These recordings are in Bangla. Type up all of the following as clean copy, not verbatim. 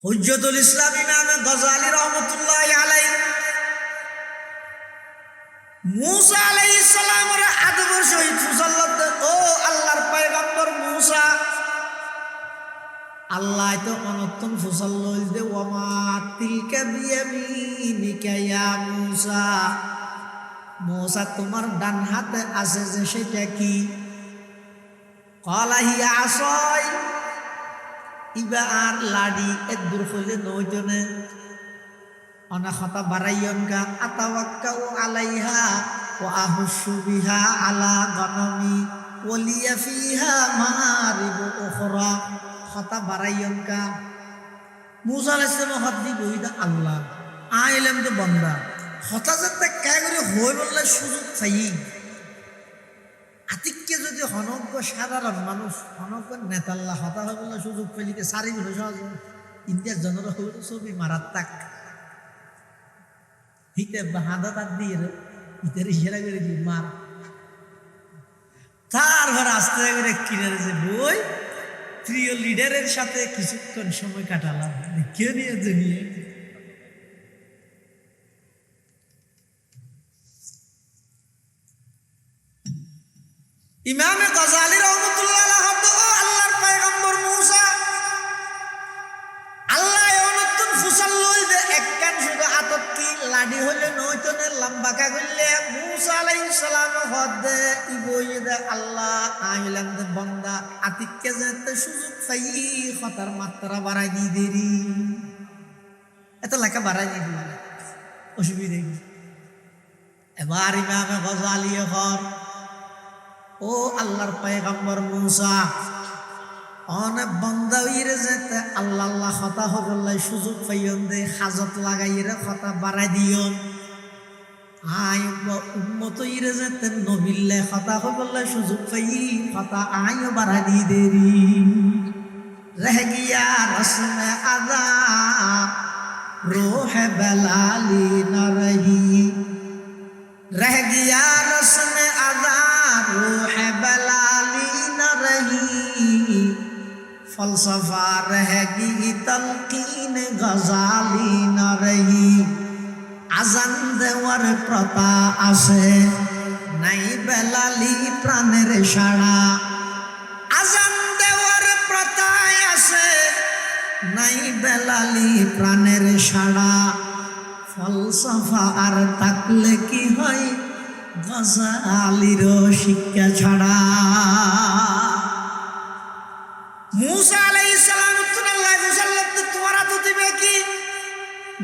হুজ্জতুল ইসলাম ইমাম গজালি রহমতুল্লাহি আলাইহি মুসা আলাইহিস সালামের আদবের সহিত ফুসাল্লাত ও আল্লাহর পয়গম্বর মুসা আল্লাহ তো অনন্তন ফুসাল্লাল দে ওমা তিলকা বিয়ামিনিকা ইয়া মুসা মুসা তোমার ডান হাতে আছে যে সেটা কি ক্বালা হিয়া আসাই ইবা আর লাডি এক দূর হইলে নয়জনে অনা খতা বারাইয়নকা আতাওয়াক্কাউ আলাইহা ওয়া আহুশু বিহা আলা গনমি ওয়ালিয়া ফিহা মারিবু উখরা খতা বারাইয়নকা মুসা আলাইহিস সালাম হদ দি বইদা আল্লাহ আইলাম তো বান্দা খতা যাতে কায় করে হই বললে সুযোগ চাই আতিককে যদি হনজ্ঞ সাধারণ মানুষ হনজ্ঞ নেতাল্লা হতা হয় বললে সুযোগ পেলিকে সারি বলে সহজ ইন্ডিয়ার জনের ছবি মারাত্মাক হিতে হাঁদা তার দিয়ে হিতের ইশারা করে কি মার তারপর আস্তে করে কিনে যে বই প্রিয় লিডারের সাথে কিছুক্ষণ সময় কাটালাম কেউ নিয়ে দুনিয়ে ইমামে গজালি রহমতুল্লাহ আল্লাহর পয়গম্বর মুসা আল্লাহ অনন্তন ফুসাল লই দে একখান শুধু আতত কি লাডি হইলে নয়তনে লম্বা কা করলে মুসা আলাইহিস সালাম হদে ইবই দে আল্লাহ আইলাম দে বান্দা আতিককে যেতে সুযোগ পাই খতার মাত্রা বাড়াই দি দেরি এত লেখা বাড়াই দি অসুবিধা কি এবার ইমামে গজালি হর ও আল্লাহর পয়গম্বর মুসা অনেক বন্দা হইরে যেতে আল্লাহ আল্লাহ কথা হবল্লাই সুযোগ পাইয়ন দে হাজত লাগাইরে কথা বাড়াই দিয়ন আয় উম্মত হইরে যেতে নবিল্লে কথা হবল্লাই সুযোগ পাই কথা আয় বাড়াই দি দেরি রহ গিয়া রসমে আদা রোহ বেলালি না রহি রহ গিয়া রসমে আদা रूह बलाली न रही फलसफा रहेगी तलकीन गजाली न रही आजान देवर प्रता आसे নাই বেলালি প্রাণের সাড়া আজান দেওয়ার প্রথায় আছে নাই বেলালি প্রাণের সাড়া ফলসফা আর থাকলে কি হয় গজালির শিক্ষা ছাড়া মুসা আলাইহিস সালাম তুনাল্লাহ মুসাল্লাত তোরা তো দিবে কি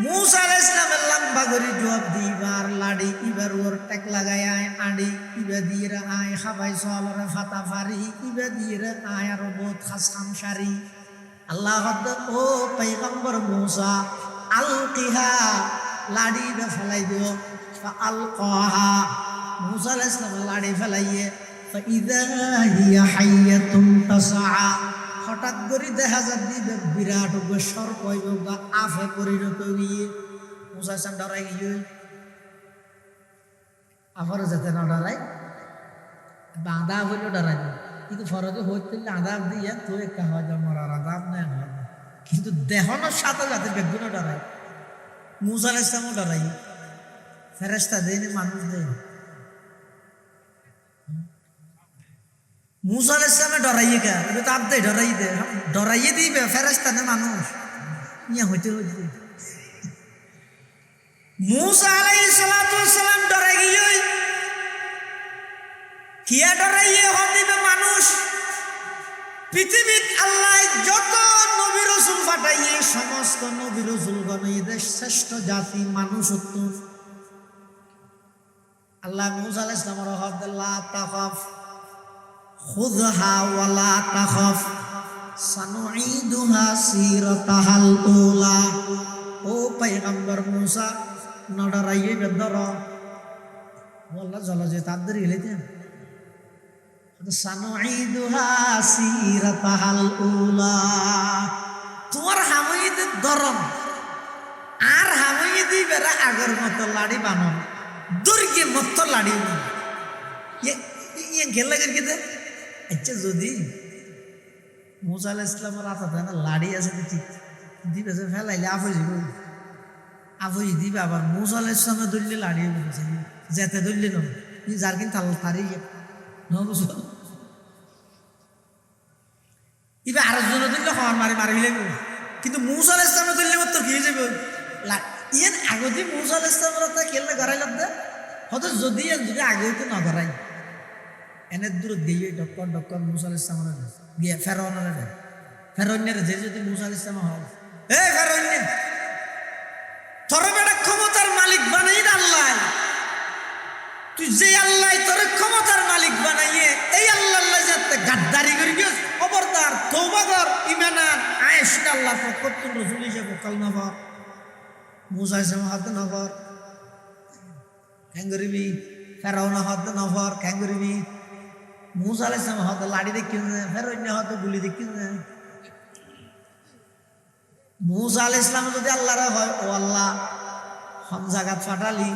মুসা আলাইহিস সালাম লম্বা করে জবাব দিবার লাড়ি ইবার ওর টেক লাগায় আয় আড়ি ইবা দিয়ে আয় খাবাই সলরে ফাতা ফারি ইবা দিয়ে আয় আর বহুত খাসাম সারি আল্লাহ ও পয়গম্বর মুসা আলকিহা লাড়ি বে ফেলাই দিও ফাআলকাহা মুসা আলাইহিস সালাম লাড়ি ফেলাইয়ে ফাইদা হিয়া হাইয়াতুন তাসআ হঠাৎ করে দেখা যাচ্ছে বিরাট সর্প বা আফে পরিণত হয়ে মুসা আলাইহিস সালাম ডরাই গিয়ে আফার যাতে না ডরাই বাঁধা হইলেও ডরাই কিন্তু ফরকে হইতে আদাব দিয়ে তো একটা হয় যে মরার আদাব নেই কিন্তু দেহনের সাথে যাতে বেগুনও ডরাই মুসা আলাইহিস সালামও ডরাই ফেরেশতা দেয়নি মানুষ দেয়নি মুসা আলাইহিস সালামে ডরাইয়ে কে এটা তো আপনি ডরাইয়ে দিবে ফেরেশতা না মানুষ নিয়ে হইতে হইতে মুসা আলাইহিস সালাম ডরাই গিয়ে কিয়া ডরাইয়ে হদিবে মানুষ পৃথিবীত আল্লাহ যত নবী রাসূল পাঠাইয়ে সমস্ত নবী রাসূল গণের শ্রেষ্ঠ জাতি মানুষত্ব আল্লাহ মুসা আলাইহিস সালামের হদল্লাহ তাখাফ খুযহা ওয়ালা তাখাফ সানুঈদুহা সিরাতাহাল উলা ও পয়গম্বর মুসা নডরাইয়ে বেদর ওয়াল্লাহ জলজে তাদের ইলেতে সানুঈদুহা সিরাতাহাল উলা তোমার হামইদ দরম আর হামইদ বেরা আগের মতো লাড়ি বানন দুর্গে মতো লাড়ি ইয়ে গেলে গেলে আচ্ছা যদি মুসা আলাইহিস সালামের হাতে লাড়ি আছে ঠিক দিবে যে ফেলাইলে আফই দিবে আবার মুসা আলাইহিস সালামে দলিলে লাড়িয়ে বলেছে যেতে দলিলে নয় যার কিন্তু আল্লাহ তারই বুঝল ইবে আরেকজনের দলিলে হওয়ার মারি লাগবে কিন্তু মুসা আলাইহিস সালামে দলিলে মাত্র কি হয়ে যাবে ইয়েন আগতে মুসা আলাইহিস সালামে খেললে গড়াই লাগবে হয়তো যদি আগে হইতে না গড়াই এনে দূরত গিয়ে ডক্টর মুসা আলাইহিস সালামের গিয়ে ফেরাউনের যে যদি মুসা আলাইহিস সালাম হয় ফেরাউন তোর বেটা ক্ষমতার মালিক বানাই আল্লাহ তুই যে আল্লাহ তোর ক্ষমতার মালিক বানাইয়ে এই আল্লাহ যাতে গাদ্দারি করি গিয়েছ খবরদার তওবা কর ঈমান আন আয়েশা আল্লাহর পক্ষ থেকে রাসূল হিসেবে কালমা পড় মুসা আলাইহিস সালাম হাতে নগর ক্যাঙ্গরিবি ফেরাউন হাতে নগর ক্যাঙ্গরিবি মুসা আলাইহিস সালাম হাতে লাড়ি দেখি না ফেরাউন হাতে গুলি দেখি না মুসা আলাইহিস সালাম যদি আল্লাহর হয় ও আল্লাহ হম জাগাত ফাটালি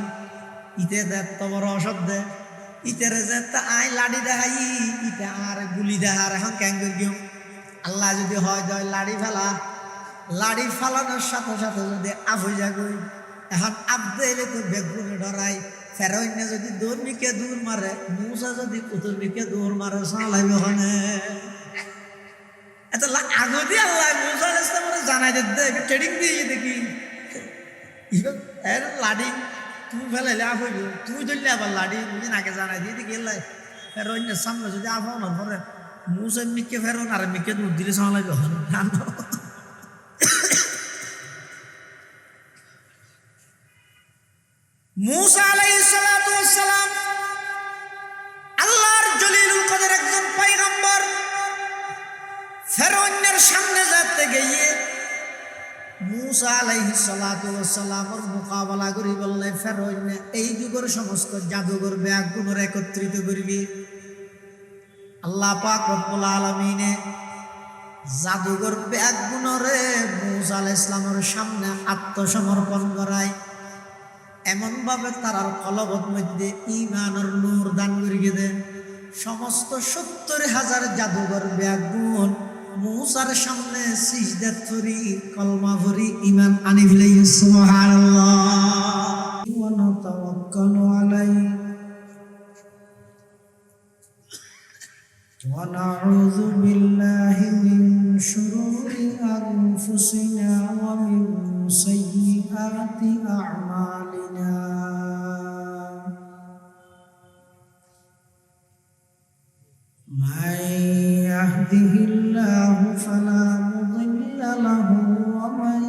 ইতে দে তো বড় অসদ দে ইতেরে যে তা আই লাড়ি দেখাই ইতে আর গুলি দেখার এখন ক্যাঙ্গর গিয়ে আল্লাহ যদি হয় দয় লাড়ি ফালানোর সাথে সাথে যদি আফই যাগই এখন আবদে এলে তো বেগুনে ডরাই ফেরাউন যদি দৌড়মিকে দূর মারে মুসা যদি কুতুরমিকে দৌড় মারে সালাইবে ওখানে এত আগদি আল্লাহ মুসা আলাইহিস সালাম জানাই দে ট্রেডিং দিয়ে দেখি এর লাড়ি তুই ফেলাইলে আফ হইব তুই ধরলে আবার লাড়ি বুঝিন আগে জানাই দিয়ে গেলে ফেরাউনের সামনে যদি আফ হওয়ার পরে মুসা মিকে ফেরাউন আর মিকে দূর দিলে সালাইবে মুসা আলাইহিস সালাতু ওয়াস সালাম আল্লাহর জলিলুল কদর একজন পয়গম্বর ফেরাউনের সামনে যেতে গিয়ে মুসা আলাইহিস সালাতু ওয়াস সালামের মোকাবেলা করি বললে ফেরাউন এই যুগের সমস্ত জাদুঘর ব্যাগুণর একত্রিত করবি আল্লাহ পাক রব্বুল আলামিনে জাদুঘর ব্যাগুণরে মুসা আলাইহিস সালামের সামনে আত্মসমর্পণ করায় এমন ভাবে তারার কলবত মধ্যে ঈমানের নূর দান করিয়ে দেন সমস্ত ৭০,০০০ জাদুঘর ব্যাগুণ মুসার সামনে সিজদা করি কলমা ভরি ঈমান আনি ফেলে সুবহানাল্লাহ ওয়া নাতাওয়াক্কালু আলাইহি ওয়া নাউযু বিল্লাহি মিন শুরুরি আনফুসিনা ওয়া মিন সাইয়্যাতি আ'মালিনা মান ইয়াহদিহিল্লাহু ফালা মুদিল্লা লাহু ওয়া মান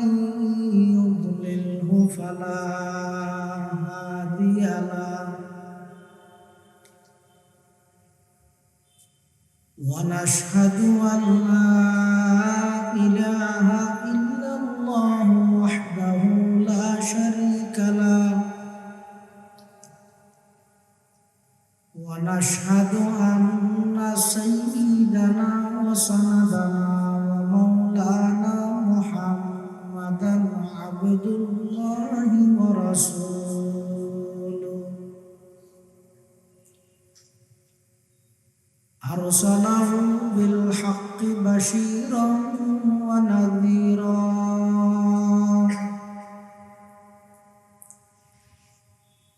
ইউদ্লিলহু ফালা হাদিয়া লাহু ওয়া নাশহাদু আন লা ইলাহা ইল্লাল্লাহু ওয়াহদাহু লা শারীকা লাহু ওয়া নাশহাদু আন্না সাইয়্যিদানা ওয়া সানাদানা ওয়া মাওলানা মুহাম্মাদান আবদুল্লাহি ওয়া রাসূলুহু আরসালাহু বিল হাক্কি বাশীরান ওয়া নাযীরা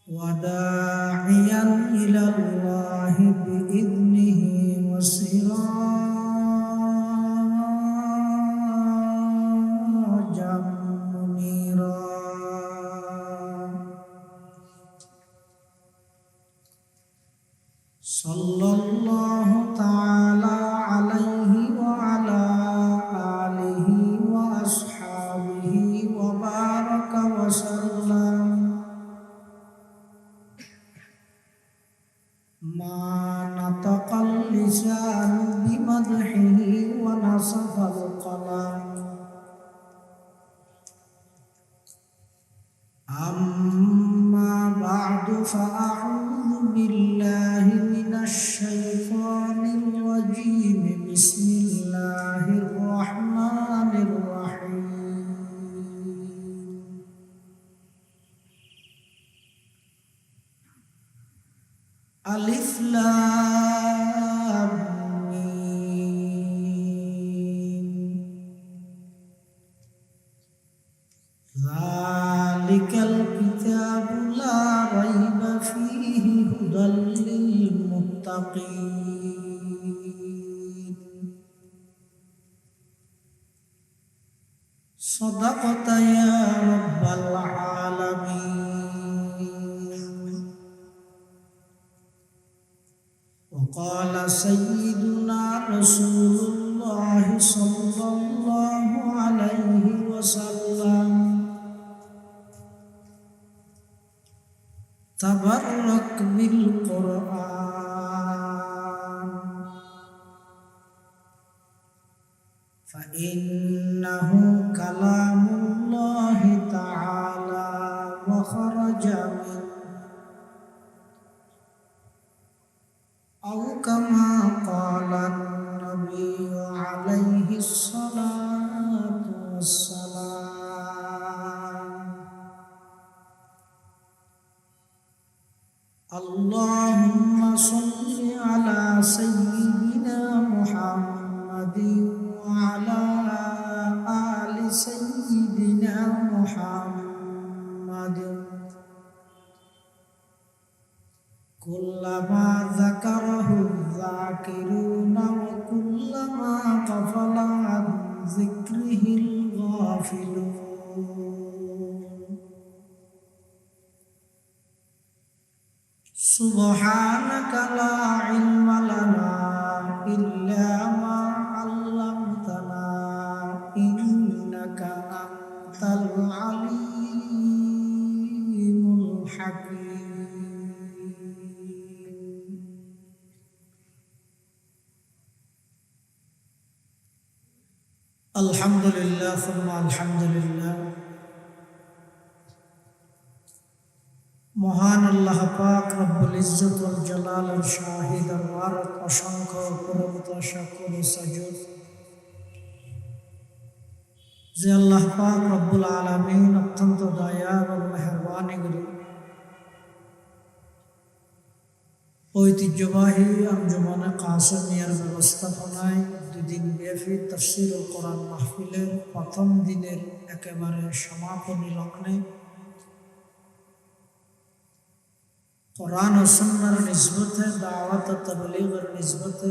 ওয়া দা'iয়ান ইলাল্লাহি বিইذনিহি ওয়া সিরাজাম মুনীরা সাল্লাল্লাহু তাআলা আলাইহি ওয়া আলা আলিহি ওয়া আসহাবিহি ওয়া বারাকা ওয়া সাল্লাম মা নাতাকাল লিসানু বিমাদহিহি ওয়া নাসাফাল কলাম أما بعد فأعوذ بالله من الشيطان الرجيم بسم الله الرحمن الرحيم ألف لام ميم যালিকাল কিতাবু লা রাইবা ফীহি হুদাল লিল মুত্তাকিন সাদাকাতা ইয়া রাব্বাল আলামিন وقال سيدنا رسول الله صلى الله عليه وسلم تبرك بالقرآن فإنه كلام الله تعالى وخرج منه أو كما قال النبي عليه الصلاة والسلام اللهم صل على سيدنا محمد وعلى آل سيدنا محمد كلما ذكره الذاكرون وكلما غفل عن ذكره الغافلون سبحانك لا علم لنا إلا ما علمتنا إنك أنت العليم الحكيم الحمد لله ثم الحمد لله মহান আল্লাহ পাক রব্বুল ইজ্জত ওয়াল জালালের শাহী দরবারত অসংখ্য অপরন্ত শাকুর সাজুদ যে আল্লাহ পাক রব্বুল আলামিন অত্যন্ত দয়া এবং মেহেরবানি করে ঐতিহ্যবাহী আঞ্জুমানে কাসেমিয়ার ব্যবস্থাপনায় দুদিন ব্যাপী তাফসীরুল কোরআন মাহফিলের প্রথম দিনের একেবারে সমাপনী লগ্নে কোরআন ও সুন্নাহর নিসবতে দাওয়াত ও তাবলীগের নিসবতে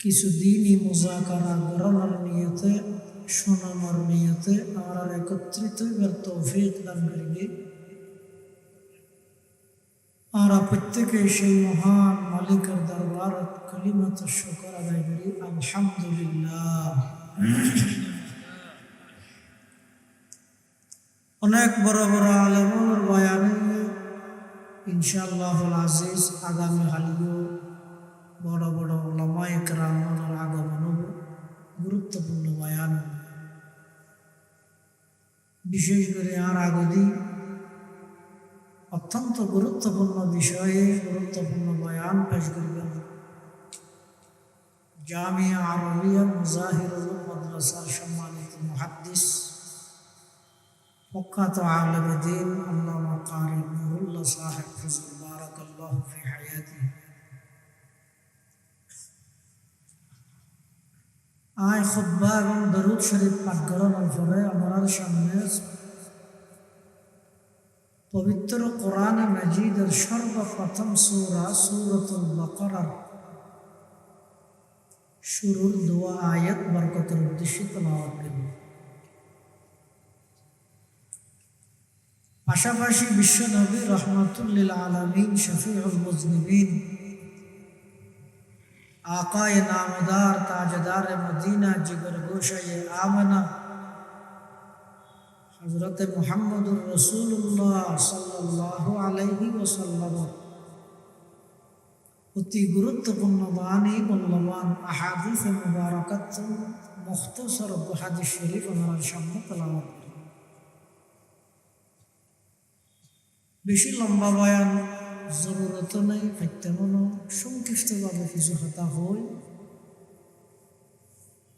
কিছু দিনই মুযাকারা করার নিয়তে শোনানোর নিয়তে আমরা একত্রিত হইবার তৌফিক দান করিবে। আমরা প্রত্যেকে সেই মহান মালিকের দরবারত কালিমাত শুকর আদায় করি আলহামদুলিল্লাহ। অনেক বড় বড় আলেমের বয়ানে ইনশাআল্লাহুল আজিজ আগামী হালিও বড় বড় উলামায়ে কেরামের আগমন গুরুত্বপূর্ণ বয়ান, বিশেষ করে আর আগদি অত্যন্ত গুরুত্বপূর্ণ বিষয়ে গুরুত্বপূর্ণ বয়ান পেশ করবেন জামিয়া আরবিয়া মুজাহিরুল মাদ্রাসার সম্মানিত মুহাদ্দিস প্রখ্যাত আলেম দ্বীন আল্লামা কারি নুরুল্লাহ সাহেব হুজুর বারাকাল্লাহু ফি হায়াতিহি। আয় খুতবা এবং দরুদ শরীফ পাঠ করানোর পরে আমার সামনে পবিত্র কোরআন মাজিদের সর্বপ্রথম সূরা সূরাতুল বাকারার শুরুর দোয়া আয়াত বরকতের উদ্দেশ্যে তেলাওয়াত করব। পাশাপাশি বিশ্বনবী রহমাতুল লিল আলামিন শফিউল মুজনিবিন আকায়ে নামদার তাজদার মদিনা জিগর গোশায়ে আমনা হযরত মুহাম্মদুর রাসূলুল্লাহ সাল্লাল্লাহু আলাইহি ওয়াসাল্লাম অতি গুরুত্বপূর্ণ বাণী মূল্যবান আহাদিস মুবারাকাত মুখতাসর হাদিস শরীফ আমার সামনে তেলাওয়াত করি। বেশি লম্বা বয়ান জরুরত নেই, তেমন সংক্ষিপ্তভাবে কিছু কথা হই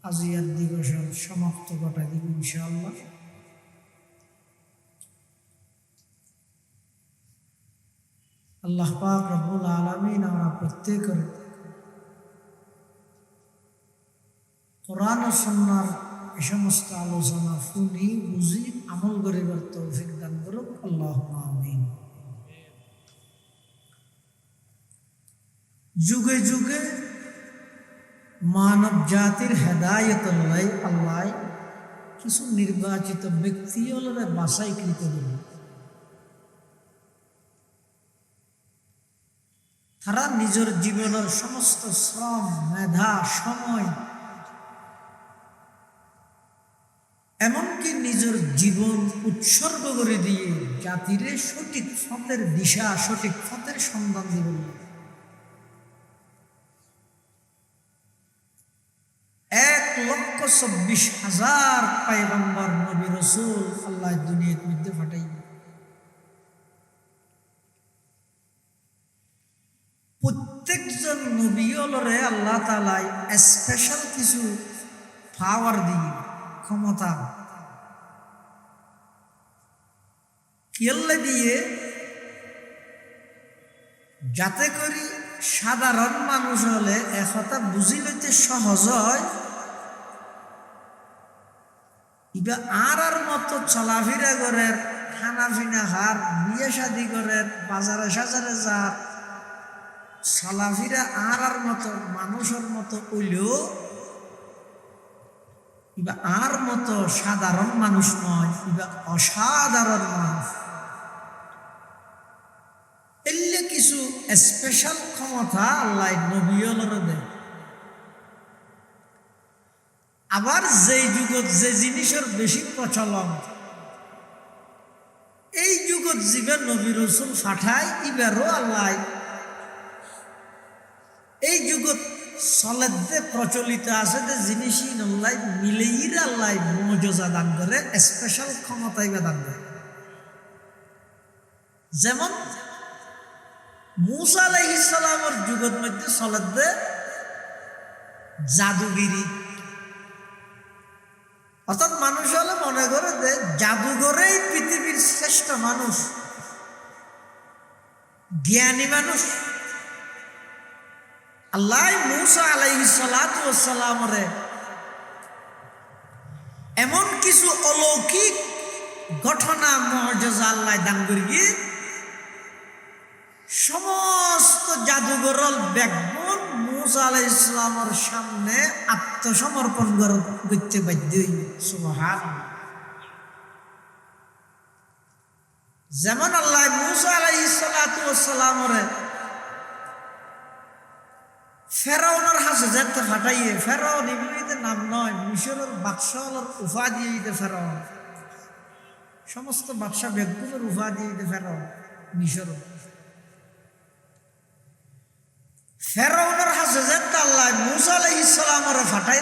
আজিয়ার দিবসের সমাপ্ত ঘটাই দিব ইনশাআল্লাহ। আল্লাহ পাক রব্বুল আলামিন আমরা প্রত্যেকের কোরআন ও সুন্নাহর এ সমস্ত আলোচনা শুনি বুঝি আমল করিবার তৌফিক দান করুক। আল্লাহুম্মা আমিন। যুগে যুগে মানব জাতির হেদায়েতের লাই আল্লাহ কিছু নির্বাচিত ব্যক্তি হলরে বাছাইকৃত দিল। তারা নিজের জীবনের সমস্ত শ্রম, মেধা, সময়, এমনকি নিজের জীবন উৎসর্গ করে দিয়ে জাতিরে সঠিক পথের দিশা, সঠিক পথের সন্ধান দিল। 1,24,000 পয়গম্বর নবী রাসূল আল্লাহ দুনিয়ার মধ্যে পাঠাই। প্রত্যেকজন নবী হলরে আল্লাহ তাআলা স্পেশাল কিছু পাওয়ার দিয়ে, ক্ষমতা কিল্লে দিয়ে, যাতে করি সাধারণ মানুষ হলে একথা বুঝি লইতে সহজ হয়। ইবা আর মতো চলাফেরা করেন, খানা পিনা হার, বিয়ে শাদি করেন, বাজারে সাজারে যার চলাফেরা আর মতো মানুষের মতো হইলেও ইবা আর মতো সাধারণ মানুষ নয়, ইবা অসাধারণ মানুষ। এলে কিছু স্পেশাল ক্ষমতা আল্লাহ নবী হলরে দেয়। আবার যেই যুগত যে জিনিসের বেশি প্রচলন, এই যুগত জীবে নবী রাসূল পাঠায়, ইবারও আল্লাহ এই যুগত চলেতে প্রচলিত আছে যে জিনিসই আল্লাহ মিলেই আল্লাহ মুজিজা দান করে, স্পেশাল ক্ষমতা ইবা দান করে। যেমন মূসা আলাইহিস সালামের যুগের মধ্যে চলেতে জাদুগিরি, অর্থাৎ মানুষ হলে মনে করে যে জাদুঘরেই পৃথিবীর শ্রেষ্ঠ মানুষ, জ্ঞানী মানুষ। আল্লাহ মূসা আলাইহিস সালাতু ওয়াস সালামরে এমন কিছু অলৌকিক ঘটনা মুজিজা আল্লাহ দান করিয়ে সমস্ত জাদুঘরল ব্যাকবন মূসা আলাইহিস সালামের সামনে আত্মসমর্পণ করতে বাধ্য। সুবহানাল্লাহ। যেমন আল্লাহ মূসা আলাইহিস সালাতু ওয়াস সালামরে ফেরাউনের হাসে যেতে ফাটাইয়ে, ফেরাউন এমনিতে নাম নয়, মিশরের বাদশাহর উপাধি দিতে ফেরাউন, সমস্ত বাদশা বেগগুলোর উপাধি দিতে ফেরাউন মিশর। ফেরাউনের হাসে যেতে আল্লাহ মূসা আলাইহিস সালামরে ফাটাই।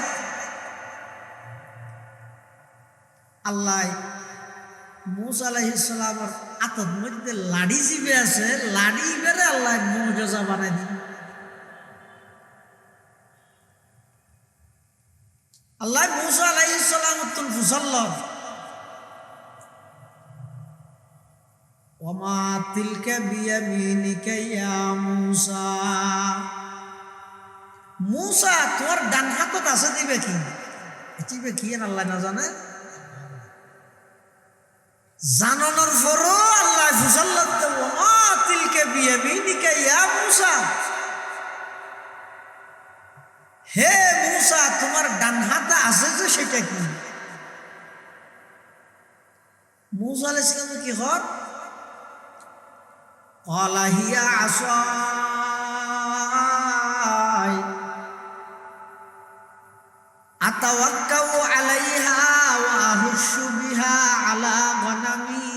আল্লাহ মূসা আলাইহিস সালামের আতর মধ্যে লাড়ি জিবে আছে, লাড়ি বেড়ে আল্লাহ মুজিজা বানাই দিন। আল্লাহ মূসা আলাইহিস সালাম উত্তম ফুসাল্লাম, ওমা তিলকা বিয়ামিনিকা ইয়া মূসা। মূসা তোর ডান হাতত আছে দিবে কি? দিবে কি আল্লাহ না জানে। জানানোর পরও আল্লাহ ফুসাল্লাম, ওমা তিলকা বিয়ামিনিকা ইয়া মূসা, হে মূসা তোমার ডান হাতে আছে যে সেটা কি? মূসা আলাইহিস সালাম কি হর ক্বালা হিয়া আসাই আতাওয়াক্কাউ আলাইহা ওয়া আহুশু বিহা আলা গনামি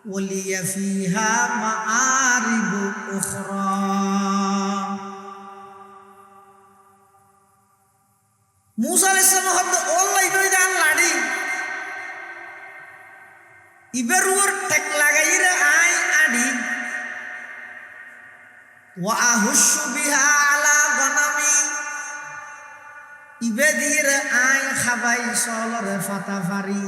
ওয়া লিয়া ফিহা মাআরিবু উখরা। মূসা আলাইহিস সালাম হদ অল্লাই কই দান লাড়ি ইবেরুর টেক লাগাইরে আই আডি ওয়া আহুশু বিহা আলা গনামি, ইবে দিয়ে আই খাবাই সলরে ফাতা ফারি।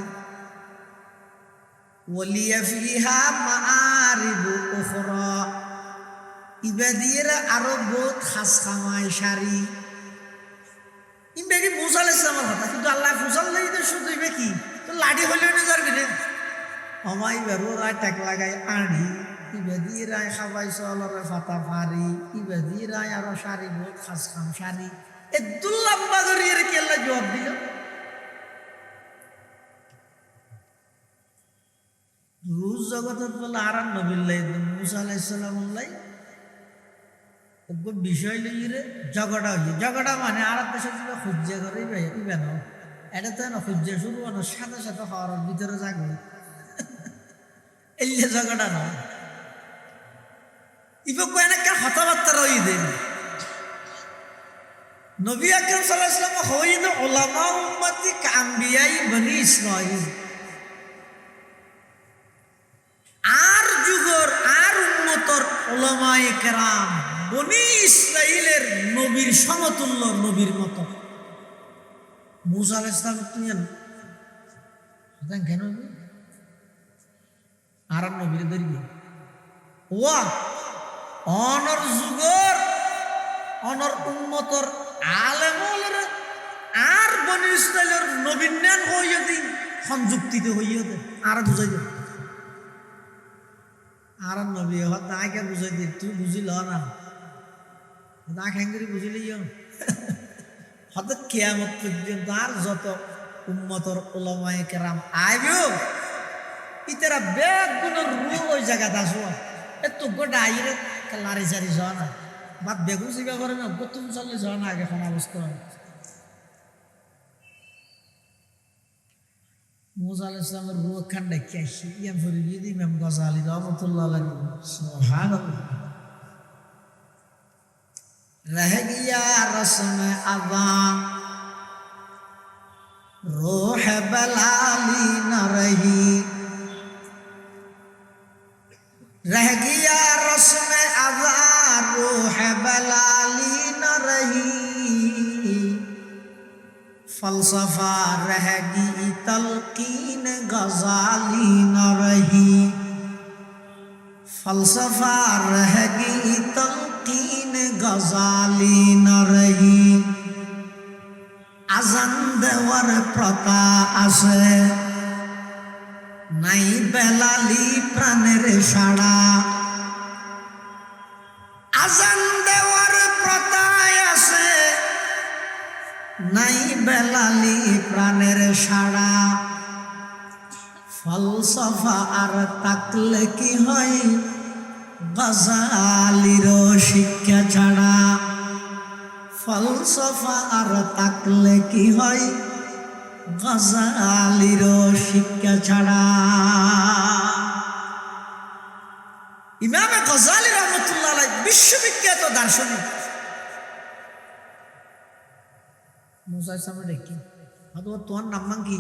ওয়ালিয়া ফিহা মাআরিবু উখরা, ইবে দিয়ে আরো বহুত খাস খামাই সারি। ইমবেকি মুসা আলাইহিস সালামের কথা, কিন্তু আল্লাহ ফুসাল্লাই তো শুধু ইবে কি তো লাঠি হইলে না যার কিনে আমাই বেরো রায় টেক লাগাই আড়ি ইবেদি রায় খাবাই চলরে ফাতা ফারি ইবেদি রায় আরো শাড়ি বোধ খাস খাম শাড়ি এ দুল্লাম্বা করিয়ে কেল্লা জবাব দিল। রুজ জগতের বলে আর নবিল্লাই মুসা আলাইহিস সালামুল্লাই বিষয় লইরে ঝগড়া হইছে, ঝগড়া মানে আর দেশে যদি খুঁজে করে ইবে না এটা তো না খুঁজে শুরু হলো সাথে সাথে হওয়ার ভিতরে যাগো এই ঝগড়া না ইবে কয় না কথাবার্তা রই দেন নবী আকরাম সাল্লাল্লাহু আলাইহি ওয়াসাল্লাম হইন উলামা উম্মতি কাম্বিয়াই বনি ইসরাঈল আর যুগর আর উম্মতর উলামায়ে কেরাম বনি ইসরাইলের নবীর সমতুল্য নবীর মতো। মুসা আলাইহিস সালাম তুই কেন আর নবীর ধরবি ওয়া অনর যুগর অনর উম্মতর আলেমর আর বনি ইসরাইলের নবীর নাম হইয়া দিন সংযুক্তিতে হইয়া দে আর বুঝাই দে আর নবী হত আগে বুঝাই দে তুই বুঝিল না না খেঙ্গরি বুঝিলি হত কিয়ামত পর্যন্ত আর যত উম্মতর উলামায়ে কেরাম আইবো ইতারা বেগ গুণর রু ওই জায়গাতে আসো এত গোটা আইরে লারি সারি যাওয়া না বাদ বেগুন সিবা করে না গতুম চললে যাওয়া না আগে কোন অবস্থা মুসা আলাইহিস সালামের রু খান ডাকি আসি ইয়ান ফরি দিদি ইমাম গজালি রাহমাতুল্লাহ আলাইহি সুবহানাল্লাহ रह गया रस्म अज़ान रूह बलाली न रही रह गया रस्म अज़ान रूह बलाली न रही फलसफा रह गई तलकीन गजाली न रही फलसफा रह गई तलकीन गजाली न रही আজান দেওয়ার প্রথা আছে নাই বেলালি প্রাণের সাড়া আজান দেওয়ার প্রথা আছে নাই বেলালি প্রাণের সাড়া ফলসফা আর তাকলে কি হয় গজালির শিক্ষা ছাড়া ফলসফা আর তাকলে কি হয় গজালির শিক্ষা ছাড়া। ইমাম গজালি রাহমাতুল্লাহ আলাইহি বিশ্ববিখ্যাত দার্শনিক মুসা সামনে দেখি হয়তো তোমার নাম কি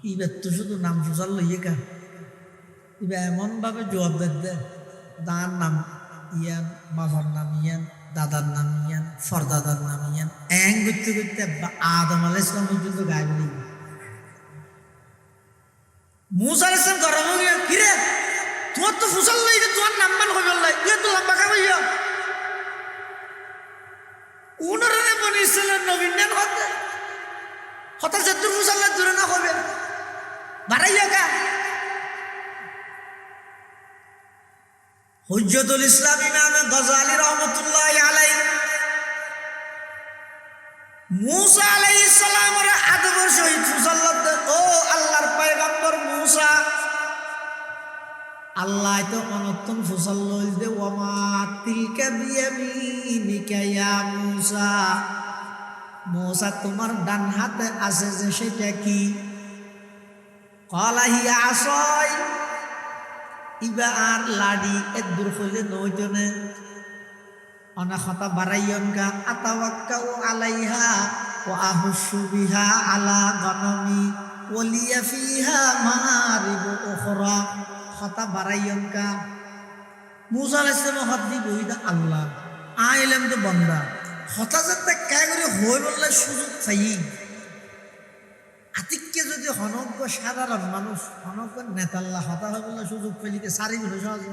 ইবে তো শুধু নাম ফুসাল লইয়ে কা ইবে এমন ভাবে জবাব দেয় তার নাম ইয়ান বাবার নাম ইয়ান দাদার নাম ইয়ান ফরদাদার নাম ইয়ান এং করতে করতে আদম আলাইহিস সালাম পর্যন্ত গায়েব নেই। মুসা আলাইহিস সালাম গরম হয়ে গেল কিরে তোমার তো ফুসাল লইয়ে তোমার নাম মান হইবে লাই ইয়ে তো লম্বা কা হইয়া উনরে বনি ইসরাইলের নবীর নাম হতে হঠাৎ যত ফুসাল দূরে না হবে বাড়াইয়া কা হুজ্জতুল ইসলাম ইমাম গজালি রাহমাতুল্লাহি আলাইহি মুসা আলাইহিস সালামের আদবের সহিত ফুসাল্লাত ও আল্লাহর পয়গম্বর মুসা আল্লাহ তো অনন্তন ফুসাল লইল দে ওমা তিলকা বিয়ামিনিকা ইয়া মুসা মুসা তোমার ডান হাতে আছে যে সেটা কি ক্বালা হিয়া আসাই ইবা আর লাডি এত দূর হইলে নয়জনে অনা খাতা বারাইয়ন গা আতাওয়াক্কাউ আলাইহা ওয়া আহুশু বিহা আলা গনমি ওলিয়া ফিহা মারিব উখরা খাতা বারাইয়ন গা মুসা আলাইহিস সালাম হাত দি বইদা আল্লাহ আইলাম তো বান্দা হতা যাতে কায় করে হই বললে সুযোগ চাই আতিককে যদি হনজ্ঞ সাধারণ মানুষ হনজ্ঞ নেতাল্লা হতা হয় বললে সুযোগ পেলিকে সারি বলে সহজ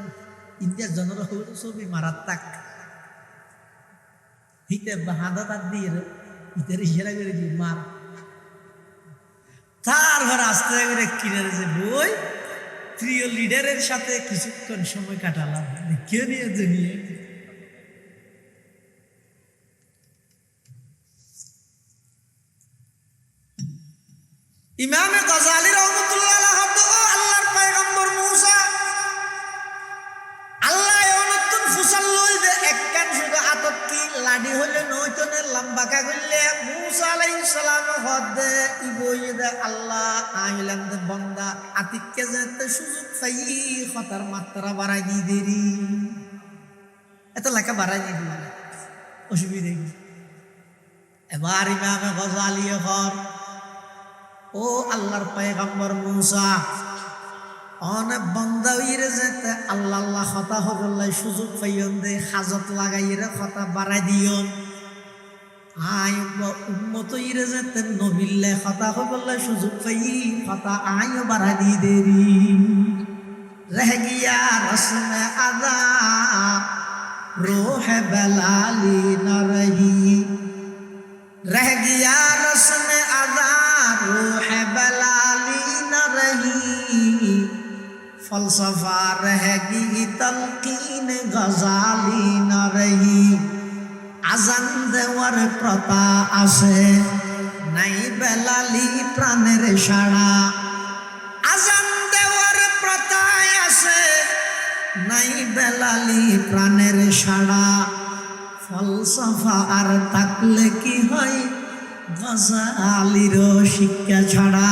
ইন্ডিয়ার জনরা হইল ছবি মারাত্মাক হিতে হাঁদা তার দিয়ে ইতারে ইশারা করে কি মার, তারপর আস্তে করে কিনারে যে বই প্রিয় লিডারের সাথে কিছুক্ষণ সময় কাটালাম, কে নিয়ে দুনিয়া। ইমামে গজালি রহমতুল্লাহ আলাইহি আল্লাহর পয়গম্বর মুসা আল্লাহ নতুন ফুসাল লই যে একখান শুধু আতত কি লাডি হইলে নয়তনে লম্বা কা করলে মুসা আলাইহিস সালাম হদে ইবই দে আল্লাহ আইলাম দে বান্দা আতিককে যেতে সুযোগ পাই খতার মাত্রা বাড়াই দি দেরি এত লেখা বাড়াই দি অসুবিধা কি। এবার ইমামে গজালি হর ও আল্লাহর পয়গম্বর মুসা অনেক বন্দা হইরে যেতে আল্লাহ আল্লাহ কথা হবল্লাই সুযোগ পাইয়ন দে হাজত লাগাইরে কথা বাড়াই দিয়ন আই উম্মত হইরে যেতে নবিল্লে কথা হবল্লাই সুযোগ পাই কথা আইও বাড়াই দি দেরি রহ গিয়া রসমে আদা রোহ বেলালি ন রহি রহ গিয়া রসমে আদা রোহ বেলালি ন রহি फलसफा रहेगी तलकीन गजाली न रही आजान देवर प्रता आसे नहीं बेलाली प्राणेर साड़ा आजान देवर प्रता आसे नहीं बेलाली प्राणेर साड़ा फलसफा आर थाकले की हय गजालिर शिक्षा छाड़ा।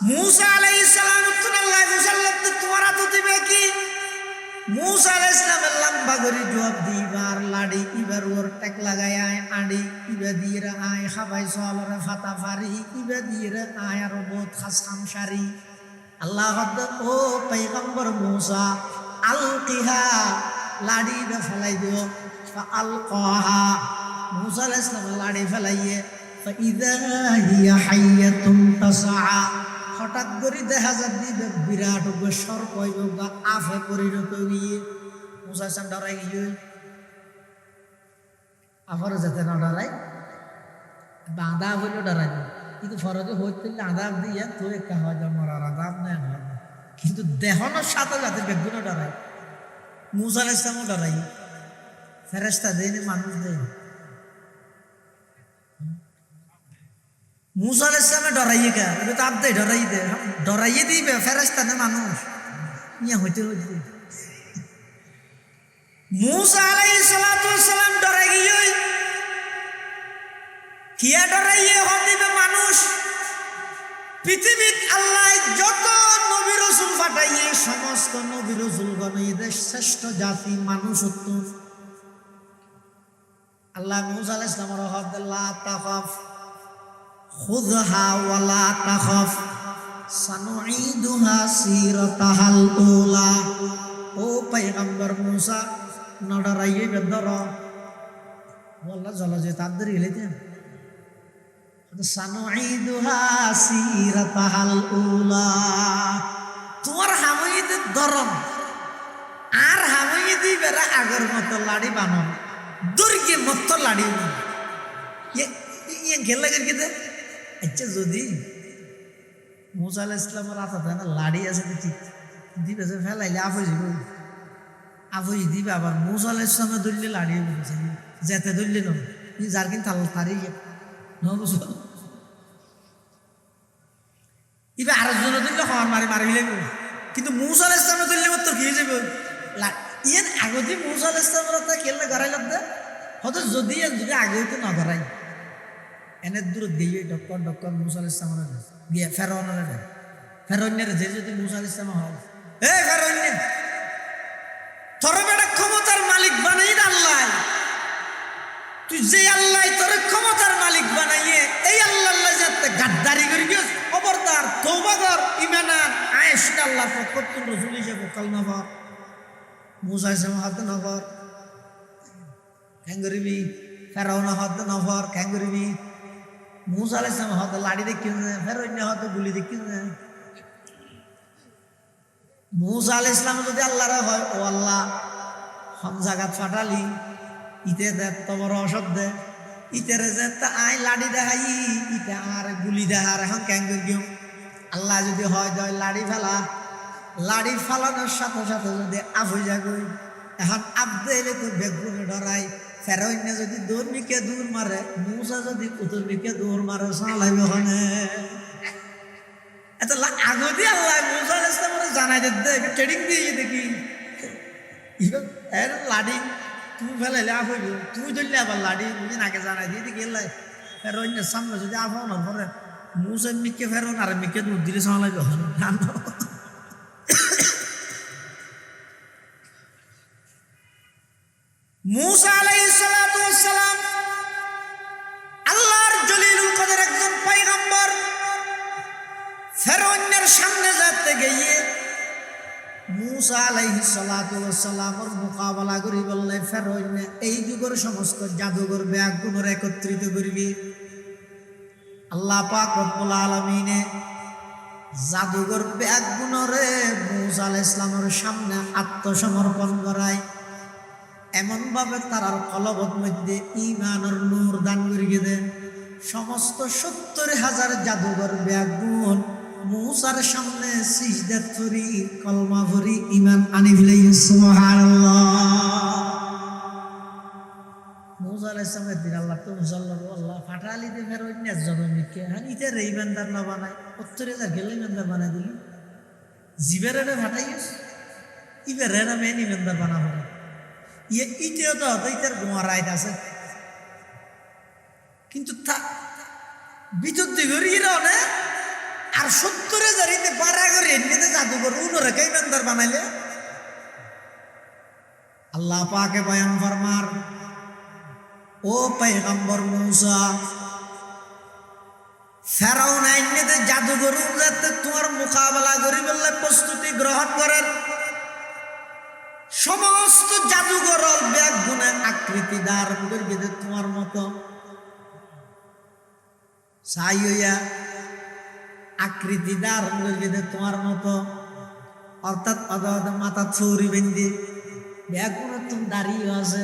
मूसा अलैहिस्सलाम तुम्हारा तो दिबे की मूसा अलैहिस्सलाम लंबा गरी जवाब दीबार लाड़ी इबर और टेक लगाया आड़ी इबे दीरा आय खाबाई सवाल फाता फारी इबे दीरा आय रोबोत खसम शारी अल्लाह हद ओ पैगंबर मूसा अलकिहा लाड़ी बे फलाई दियो फअलकाहा मूसा अलैहिस्सलाम लाड़ी फलाइए फइजा हिया हय्यतुन तसआ হঠাৎ করে দেখা যাচ্ছে বিরাট সর্প বা আফে পরিণত গিয়ে মুসা সাম ডরাই গিয়ে আফারও যাতে না ডরাই বাঁধা হইলেও ডরাই কিন্তু ফরকে হইতে আদাব দিয়ে তো একটা হয় যে মরার আদাব নেই কিন্তু দেহনের সাথে যাতে বেগুনও ডরাই মুসা আলাইহিস সালামও ডরাই ফেরেশতা দেয়নি মানুষ দেয়নি मूसा अलैहिस्सलाम डराइए क्या ये तो आप दे डराइए दी फेरेस्ता ने मानुष ये होते मूसा अलैहिस्सलाम डराइए किया डराइए होती बे मानुष पृथ्वी अल्लाह যত নবী রাসূল পাঠাইয়ে সমস্ত নবী রাসূলগণ এদের শ্রেষ্ঠ জাতি মানুষত্ব আল্লাহ मूसा अलैहिस्सलाম রাহমাতুল্লাহ তাখাফ खुदहा वला तखफ सनुईदुहा सीरतहल ऊला ओ पैगंबर मूसा न डराइए बेदर वल्ला जला जे तादर हिलेते सनुईदुहा सीरतहल ऊला তোমার হামইদ দরম আর হামইদ বেরা আগর মত লাড়ি বানন দুর্গে মত লাড়ি ये খেলা করতে আচ্ছা যদি मूसा अलैहिस সালামের হাতে না লাড়ি আছে ঠিক দিবে যে ফেলাইলে আফই দিবে আবার मूसा अलैहिस সালামে দললে লাড়ি বলছে যেতে দললে না নি যার কিন তাল তারি ন বুঝো ইবে আরেকজন দললে হওয়ার মারি মারি লাগবে কিন্তু मूसा अलैहिस সালামে দললে মত কি হয়ে যাবে ইয়েন আগতে मूसा अलैहिस সালামের হাতে খেললে গড়াই লাগবে হয়তো যদি আগে হইতো না গড়াই এনে দূর দিয়ে ডক্টর मूसा अलैहिस সালামের গিয়ে ফেরাউনের যে যদি मूसा अलैहिस সালাম হয় এই ফেরাউন তোর বেটা ক্ষমতার মালিক বানাই আল্লাহ তুই যে আল্লাহ তোর ক্ষমতার মালিক বানাইয়ে এই আল্লাহ যাতে গাদ্দারি করি গিয়ে খবরদার তওবা কর ঈমান আন আয়েশা আল্লাহ ফকতুর রাসূল হিসেবে কালমা পড় मूसा अलैहिस সালাম হাত নগর ক্যাঙ্গরিবি ফেরাউন হাত নগর ক্যাঙ্গরিবি मूसा अलैहिस সালাম হাত লাড়ি দেখি ফেরাউন হাত গুলি দেখি मूसा अलैहिस সালাম যদি আল্লাহর হয় ও আল্লাহ হাম জায়গা ফাটালি ইতে এত বড় অসভ্য ইতেরে যে আই লাড়ি দেখাই ইতে আর গুলি দেখার এখন কেন করি আল্লাহ যদি হয় দয় লাড়ি ফেলা লাড়ি ফালানোর সাথে সাথে যদি আফু যাগুই এখন আবদে এলে তো বেগুনে ডরাই ফেরোইনে যদি দৌড়মিকে দূর মারে মুসা যদি কুতুরমিকে দৌড় মারে সালাইবে ওখানে এত আগে দিয়ে আল্লাহ মুসা আলাইহিস সালাম জানাই দে ট্রেডিং দিয়ে দেখি এর লাড়ি তুই ফেলাইলে আফ হইব তুই ধরলে আবার লাড়ি বুঝি আগে জানাই দিয়ে দেখি এলাই ফেরোইনের সামনে যদি আফ না পরে মুসা মিকে ফেরোন আর মিকে দূর দিলে সালাইবে ওখানে মুসা আলাইহিস সালাতু ওয়াস সালাম আল্লাহর জলিলুল কদর একজন পয়গম্বর ফেরআউনের সামনে যেতে গিয়ে মুসা আলাইহিস সালাতু ওয়াস সালামের মোকাবেলা করি বললে ফেরআউন এই যুগের সমস্ত জাদুঘর ব্যাগুণের একত্রিত করবি আল্লাহ পাক রব্বুল আলামিন জাদুঘর ব্যাগুণরে মুসা আলাইহিস সালামের সামনে আত্মসমর্পণ করায় এমন ভাবে তার কলবত মধ্যে ইমানের নূর দান করিয়ে দেন সমস্ত 70,000 জাদুঘর ব্যাগুণ মুসার সামনে সিজদা করি কলমা ভরি ঈমান আনি ফেলে সুবহানাল্লাহ মুসা আলাইহিস সালামের দিন আল্লাহ তো মুসাল্লাহু আল্লাহ ফাটালি দে ফের অন্য জনমিকে হানিতে রে ইমানদার না বানায় 70,000 গেলে ইমানদার বানাই দিলি জিবেরে ফাটাইস ইবেরে না মেন ইমানদার বানাবো ইটেও তো ইটার গোয়ারাইট আছে কিন্তু ভিতর দিকে রিরনে আর 70,000 ইতে বাড়া করে এমনিতে জাদুঘর উনরে ইমানদার বানাইলে আল্লাহ পাকে বয়ান ফরমার ও পয়গম্বর মুসা ফেরাউন এমনিতে জাদুঘর যাতে তোমার মোকাবেলা করি বললে প্রস্তুতি গ্রহণ করেন সমস্ত জাদুঘর ব্যাগুণে আকৃতি ধারণ করিয়ে দে তোমার মতো সাই হইয়া আকৃতি ধারণ করিয়ে দে তোমার মতো অর্থাৎ মাথা ছৌরি বেঁধে ব্যাগুণ তুমি দাঁড়িয়ে আছে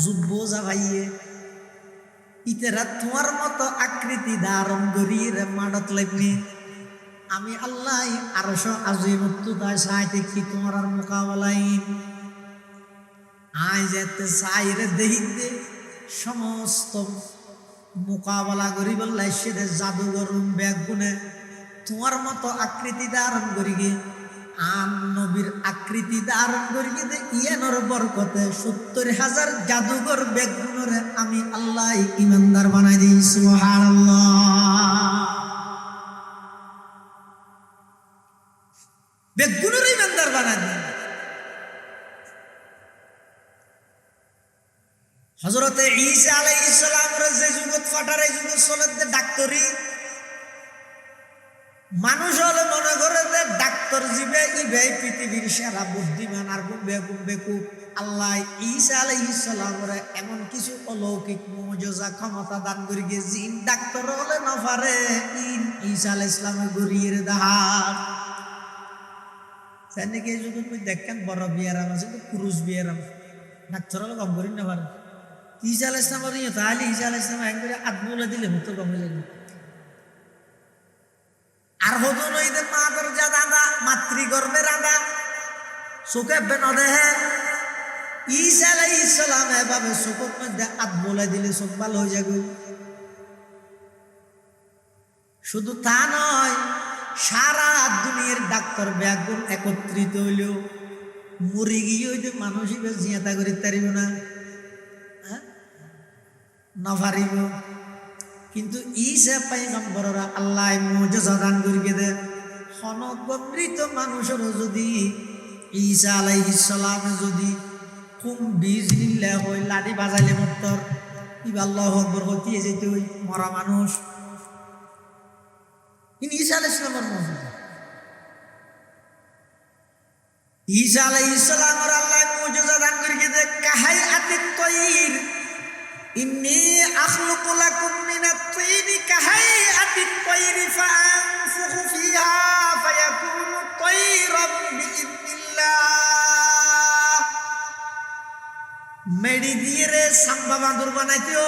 যুব্ব যাবাইয়ে ইতেরা তোমার মতো আকৃতি ধারণ করিয়ে রে মাডত লাগনি আমি আল্লাহ আরশ আজিমত তাই সাইতে কি তোমার আর মোকাবেলাই আই যেতে সাইরে দেখিতে সমস্ত মোকাবেলা করি বললে সেদের জাদুঘর ব্যাগুনে তোমার মতো আকৃতি ধারণ করি গে আন নবীর আকৃতি ধারণ করি গে ইয়ানোর বরকতে 70,000 জাদুঘর ব্যাগুনরে আমি আল্লাহ ইমানদার বানাই দিই সুবহানাল্লাহ বেগুনের ইমানদার বানাই দিই হযরতে ঈসা আলাইহিস সালামের যে যুগত ফাটারে যুগত চলতে ডাক্তারি মানুষ হলে মনে করে যে ডাক্তার জিবে ইবে পৃথিবীর সেরা বুদ্ধিমান আর বেকুব আল্লাহ ঈসা আলাইহিস সালামের এমন কিছু অলৌকিক মুজিজা ক্ষমতা দান করি গিয়ে জিন ডাক্তার হলে না পারে ঈসা আলাইহিস সালামের গরিয়ে দাহার সেদিকে যুগত দেখেন বড় বিয়ারাম আছে পুরুষ বিয়ারাম ডাক্তার হলে কম করি না পারে ঈসা আলাইহিস সালামের ইয়ে তাহলে ঈসা আলাইহিস সালাম একবারে আদমুলা দিলে মতো কমে যাবে আর হতো নইতে মাদর যা দাদা মাতৃগর্ভে রাধা চোখে বেন দেহে ঈসা আলাইহিস সালাম এভাবে চোখের মধ্যে আদমুলা দিলে চোখ ভালো হয়ে যাবে শুধু তা নয় সারা দুনিয়ার ডাক্তার ব্যাগুন একত্রিত হইলেও মরি গিয়ে হইতে মানুষ জিয়াতা করে তারিব না নভারিব কিন্তু ঈসা পয়গম্বররা আল্লাহ মুজিজা দান করিয়ে দে হনগমৃত মানুষের যদি ঈসা আলাইহিস সালাম যদি কুম বিজলিল্লাহ হয় লাঠি বাজাইলে মত্তর ইবা আল্লাহু আকবার হইতে যেতে ওই মরা মানুষ ইনি ঈসা আলাইহিস সালামের মুজিজা ঈসা আলাইহিস সালামের আল্লাহ মুজিজা দান করিয়ে দে কাহাই আতিত তয়ির ইন্নী আখলুকু লাকুম মিনাত তৈরি কাহাইআতিত তৈরি ফাআনফুখু ফিহা ফায়াকুনু তয়রাম বিইذনিল্লাহ মেডি দিয়ে রে সাম্বা বাঁদর বানাইতেও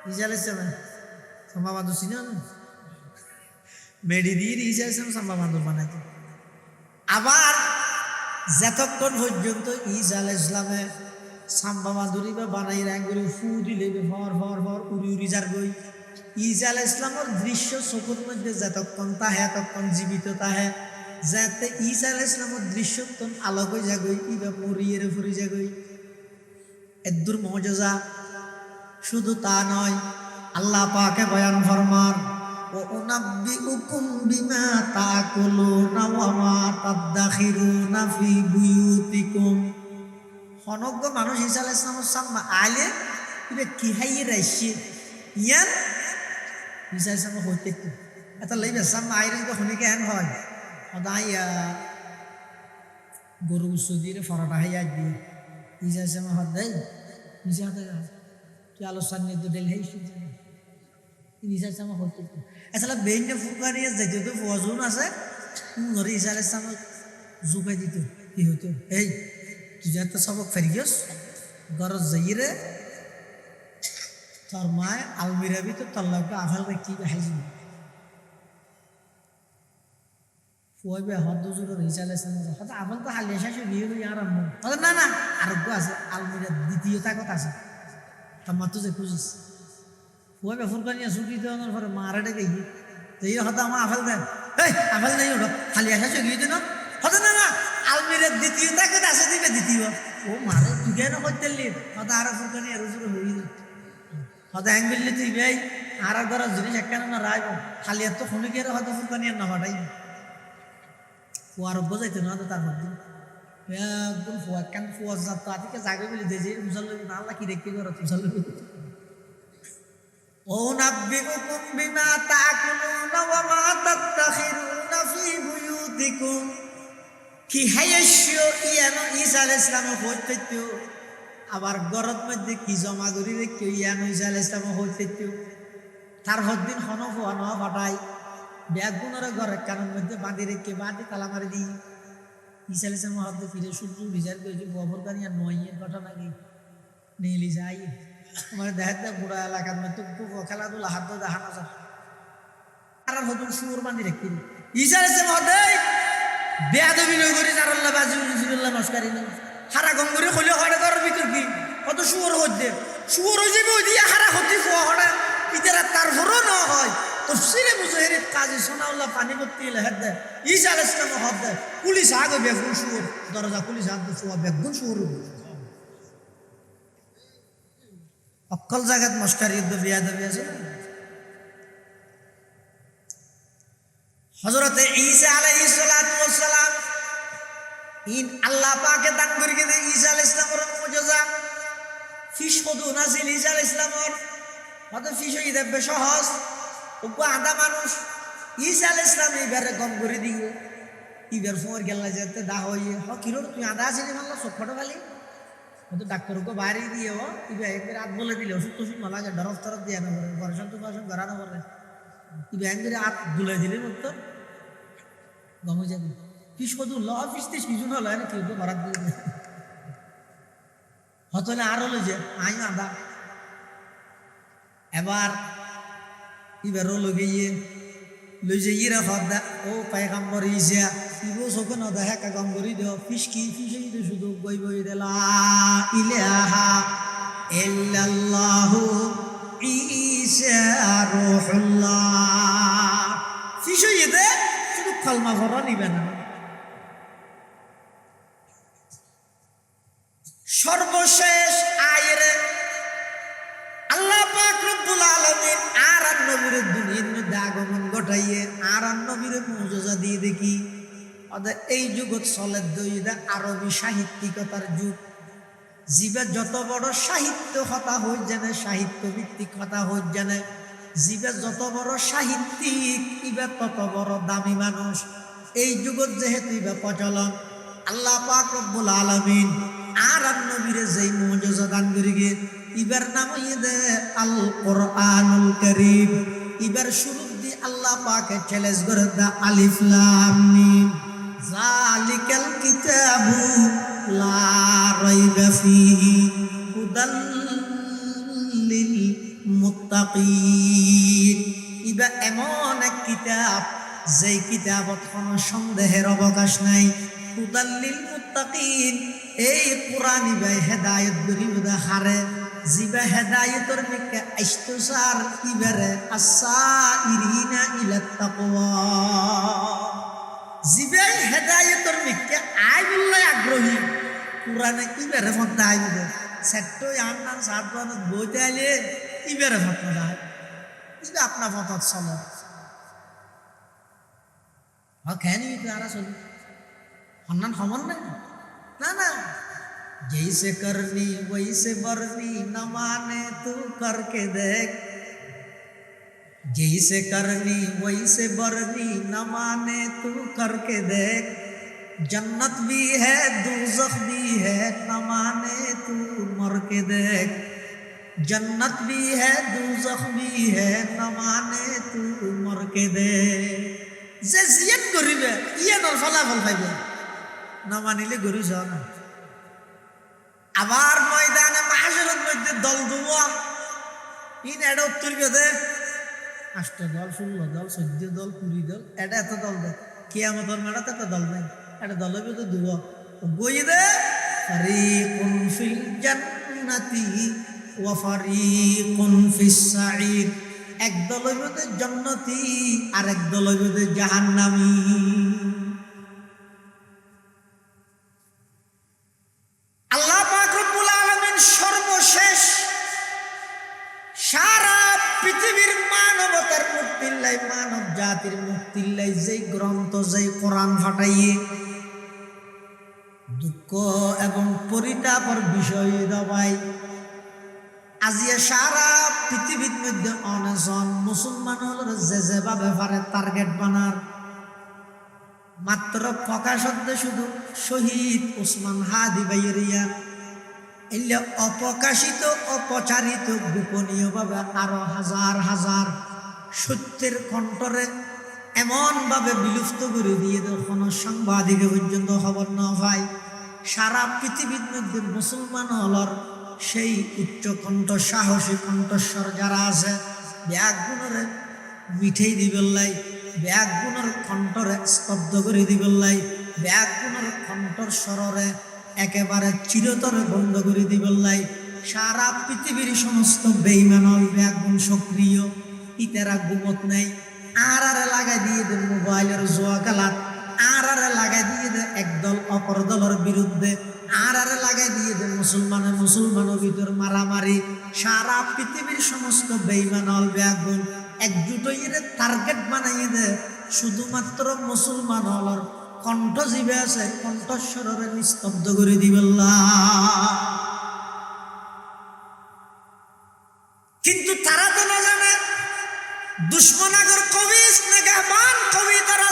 ঈসা আলাইহিস সালাম সাম্বা বাঁদর চিনো না মেডি দিয়ে ঈসা আলাইহিস সালাম সাম্বা বাঁদর বানাইতো আবার যতক্ষণ পর্যন্ত ঈসা আলাইহিস সালামে সাম্বা বাঁদরি বা বানাই রাঙ্গুরি ফু দিলে ভর ভর ভর উড়ি উড়ি যার গই ঈসা আলাইহিস সালামের দৃশ্য চকুর মধ্যে যতক্ষণ তাহে ততক্ষণ জীবিত তাহে যাতে ঈসা আলাইহিস সালামের দৃশ্য তখন আলোক হয়ে যাগই ইবা মরিয়ে ফুরি যাগই এদ্দুর মুজিজা শুধু তা নয় আল্লাহ পাকে বয়ান ফরমান ও উনাব্বিউকুম বিমা তাকুলুনা ওয়া মা তাদাখিরুনা ফি বুয়ুতিকুম হনজ্ঞ মানুষ ঈসা আলাইহিস সালামের সামনে আইলে ইবে কি হাইয়ে রাইছে ইয়ান ঈসা আলাইহিস সালাম হইতে তো এটা লইবে সামনে আইরে তো হনিকে হেন হয় সদাইয়া গরু সুদিরে ফরাটা হাইয়া দিয়ে ঈসা আলাইহিস সালাম হাত দেয় ঈসা হাতে কি আলোচনা নিয়ে তো ডেল হাইছে ঈসা আলাইহিস সালাম হইতে তো আসলে বেইনে ফুকারিয়ে যাইতে তো ফজুন আছে নরি ঈসা আলাইহিস সালাম জুবাই দিত কি হতো এই তুই তো সবক ফেরিগস গরজ যাইরে তোর মায় আলমিরা বি তো তল্লাকে আফাল কি হাইজি ফুয়াবে হদ জুর ঈসা আলাইহিস সালাম হদ আফাল তো হালিয়া শেষ হয়ে গিয়ে আর হদ না না আরোগ্য আছে আলমিরা দ্বিতীয় তাকত আছে তোমার তো যে খুঁজিস ফুয়াবে ফুরকানিয়া ছুটি দেওয়ার পরে মারাটে গিয়ে তো এই হদ আমার আফাল দেন এই আফাল নেই ওঠো হালিয়া শেষ হয়ে গিয়ে না হদ না না আলমিরা দ্বিতীয় তাকত আছে দিবে দ্বিতীয় ও মারে তুই কেন করতে হদ আরো ফুরকানিয়া রুজুরে হয়ে যায় হয়তো হ্যাঙ্গলি তুই ভাই আর ধরো জিনিস একখান না রাখবো খালি এত শুনে গিয়ে হয়তো ফুলকানি না ফাটাই ফুয়ার বোঝাইতো না তার মধ্যে একদম ফুয়া কেন ফুয়া যাতো আদিকে জাগে বলে দিয়ে মুসল্লি না আল্লাহ কি দেখতে করো মুসল্লি ও নাব্বিউকুম বিমা তাকুলুনা ওয়া মা তাদাখিরুনা ফি বুয়ুতিকুম কি হাইয়াশিও ইয়ানো ঈসা আলাইহিস সালাম হইতো আবার গরত মধ্যে কি জমা করি রেখে ইয়ান ঈসা আলাইহিস সালাম হইতো তার হদ্দিন হনফ হন ফাটাই ব্যাগুনের ঘরে কানের মধ্যে বাঁধি রেখে বাঁধি তালা মারি দিই ঈসা আলাইহিস সালাম হদ্দে ফিরে সূর্য বিচার করেছে ববর কানিয়া নয়ের ঘটনা কি নীলি যাই আমার দেখাতে বুড়া এলাকার মধ্যে খেলাধুলা হাত দেখানো যায় আর হতুন সুর বাঁধি রেখে ঈসা আলাইহিস সালাম হদ্দে বেয়াদবি নয় করি তার আল্লাহ বাজি ফিরুল্লাহ নমস্কারী নেই হারা গঙ্গুরে খলে হড়ে করার ভিতর কি কত শুয়োর হচ্ছে শুয়োর হয়ে যাবে ওই দিয়ে হারা হতে খোয়া হড়ে ইতারা তারপরও না হয় তফসিরে মুজাহিরের কাজী সোনাউল্লাহ পানি ভর্তি এলে হেদ দেয় ঈসা আলাইহিস সালাম হদ দেয় পুলিশ আগে বেগুন শুয়োর দরজা পুলিশ হাত শোয়া বেগুন শুয়োর অক্কল জায়গাত মস্কারি বিয়াদবি আছে হযরতে ঈসা আলাইহিস সালাম ইন আল্লাহ পাকে দান করে গেছে ঈসা আলাইহিস সালামের মুজিজা ফিশ কদু নাজিল ঈসা আলাইহিস সালামের হয়তো ফিশ হয়ে যাবে সহজ ওগো আধা মানুষ ঈসা আলাইহিস সালাম এইবারে গম করে দিও ইবার ফোর গেলা যেতে দা হইয়ে হ কিরো তুই আধা আসিনি মাল্লা সব ফটো খালি হয়তো ডাক্তারকে বাড়ি দিয়েও ইবা একবার রাত বলে দিলে ওষুধ টষুধ না লাগে ডরফ তরফ দিয়ে না করে পরেশান তো পরেশান গড়ানো করে ইবা একবার হাত দুলে দিলে মতো গম হয়ে যাবে ফিশ কদু ল ফিসতে সিজন হলো না কেউ তো ভাড়া দিয়ে হতো না আর হলো যে আই আধা এবার এবারও লগে লই যে ইরা হদা ও পায়গাম্বর ঈসা ইবো সকে না দেখা কাগম্বরি দিও ফিশ কি ফিশে দিও শুধু গই বই দেলা ইলাহা ইল্লাল্লাহু ঈসা রূহুল্লাহ ফিশে দে শুধু কলমা পড়া নিবে না সর্বশেষ আয়ারে আল্লাহ পাক রব্বুল আলামিন আর নবীর দুনিয়ার মধ্যে আগমন ঘটাইয়ে আর নবীর মুজিজা দিয়ে দেখি অর্থাৎ এই যুগত চলে দইদা আরবি সাহিত্যিকতার যুগ জীবে যত বড় সাহিত্য কথা হই জানে সাহিত্য ভিত্তিক কথা হই জানে জীবে যত বড় সাহিত্যিক ইবে তত বড় দামি মানুষ এই যুগত যেহেতু ইবে প্রচলন আল্লাহ পাক রব্বুল আলামিন আর নবীর যেই মুজিজা দান করি গে ইবার নাম হইদে আল কোরআনুল কারীম ইবার শুরু দি আল্লাহ পাকে চ্যালেঞ্জ করে দা আলিফ লাম মিম যালিকাল কিতাবু লা রাইবা ফীহি হুদাল লিল মুত্তাকিন। ইবা এমন এক কিতাব যেই কিতাবত কোনো সন্দেহের অবকাশ নাই। হুদাল লিল মুত্তাকিন, এই কোরআন ইবা হেদায়েত গরিব হারে জিবা হেদায়েতর মিকে আইস্তসার ইবারে আসাইরিনা ইলাত তাকওয়া। জিবে হেদায়েতর মিকে আইবুল্লাহ আগ্রহী কোরআনে ইবারে মধ্যে আইবে সেট্ট আন্নান সাতবান বইতে আইলে ইবারে মধ্যে আইবে। ইবা আপনা মতত চলে খেনি তারা চলি সন্ধান সমান নাই না না। जैसे करनी वैसे बरनी न माने तू करके देख, जैसे करनी वैसे बरनी न माने तू करके देख, जन्नत भी है दोज़ख भी है न माने तू मर के देख, जन्नत भी है दोज़ख भी है न माने तू मर के देख। যে জিয়ান করিবে ইয়ে নর ফলাফল পাইবে না মানিলে গরু যাও না। আবার ময়দানে মাহশরের মধ্যে দল দুয়া ইন এটা উত্তর গেছে 8টা দল 16 দল 14 দল 20 দল এটা এত দল দেয় কিয়ামতের মাঠে এত দল নাই। এটা দল হবে তো দুয়া বই দে ফারিকুন ফিল জান্নাতি ওয়া ফারিকুন ফিস সাঈদ। এক দল হইবে জান্নাতি আর এক দল হইবে জাহান্নামী। আল্লাহ পাক রব্বুল আলামিন সর্বশেষ সারা পৃথিবীর মানবতার মুক্তির লাই মানব জাতির মুক্তির লাই যেই গ্রন্থ যেই কোরআন ফাটাইয়ে দুঃখ এবং পরিতাপের বিষয় দাবাই আজিয়া সারা পৃথিবীর মধ্যে অনেজন মুসলমান হল যেভাবে পারে টার্গেট বানার মাত্র প্রকাশে শুধু শহীদ ওসমান হাদি বাইরিয়া এলে অপ্রকাশিত অপচারিত গোপনীয়ভাবে আরো হাজার হাজার সত্যের কণ্ঠরে এমনভাবে বিলুপ্ত করে দিয়ে কোনো সাংবাদিক পর্যন্ত খবর না হয়। সারা পৃথিবীর মধ্যে মুসলমান হলর সেই উচ্চ কণ্ঠ সাহসী কণ্ঠস্বর যারা আছে ব্যাগুণরে মিঠেই দিবেলাই, ব্যাগুণর কণ্ঠরে স্তব্ধ করে দিবেলাই, ব্যাগুণর কণ্ঠর স্বরে একেবারে চিরতরে বন্ধ করে দিবেলাই। সারা পৃথিবীর সমস্ত বেঈমানল ব্যাগুণ সক্রিয় ইতারা ঘুমত নেই। আর লাগাই দিয়ে দেন মোবাইলের জোয়া খেলাত, আর লাগাই দিয়ে দেন একদল অপর দলের বিরুদ্ধে, আর লাগাই দিয়ে দেন মুসলমানের ভিতর মারামারি। সারা পৃথিবীর সমস্ত বেঈমানল ব্যাগুণ একজুট হয়ে টার্গেট বানাইয়ে দে শুধুমাত্র মুসলমান হলর কণ্ঠ জীবে আছে কণ্ঠস্বরে নিস্তব্ধ করে দিবেল্লা। কিন্তু তারা তো না জানে দুশ্মনাগর কবি স্নেগাবান কবি তারা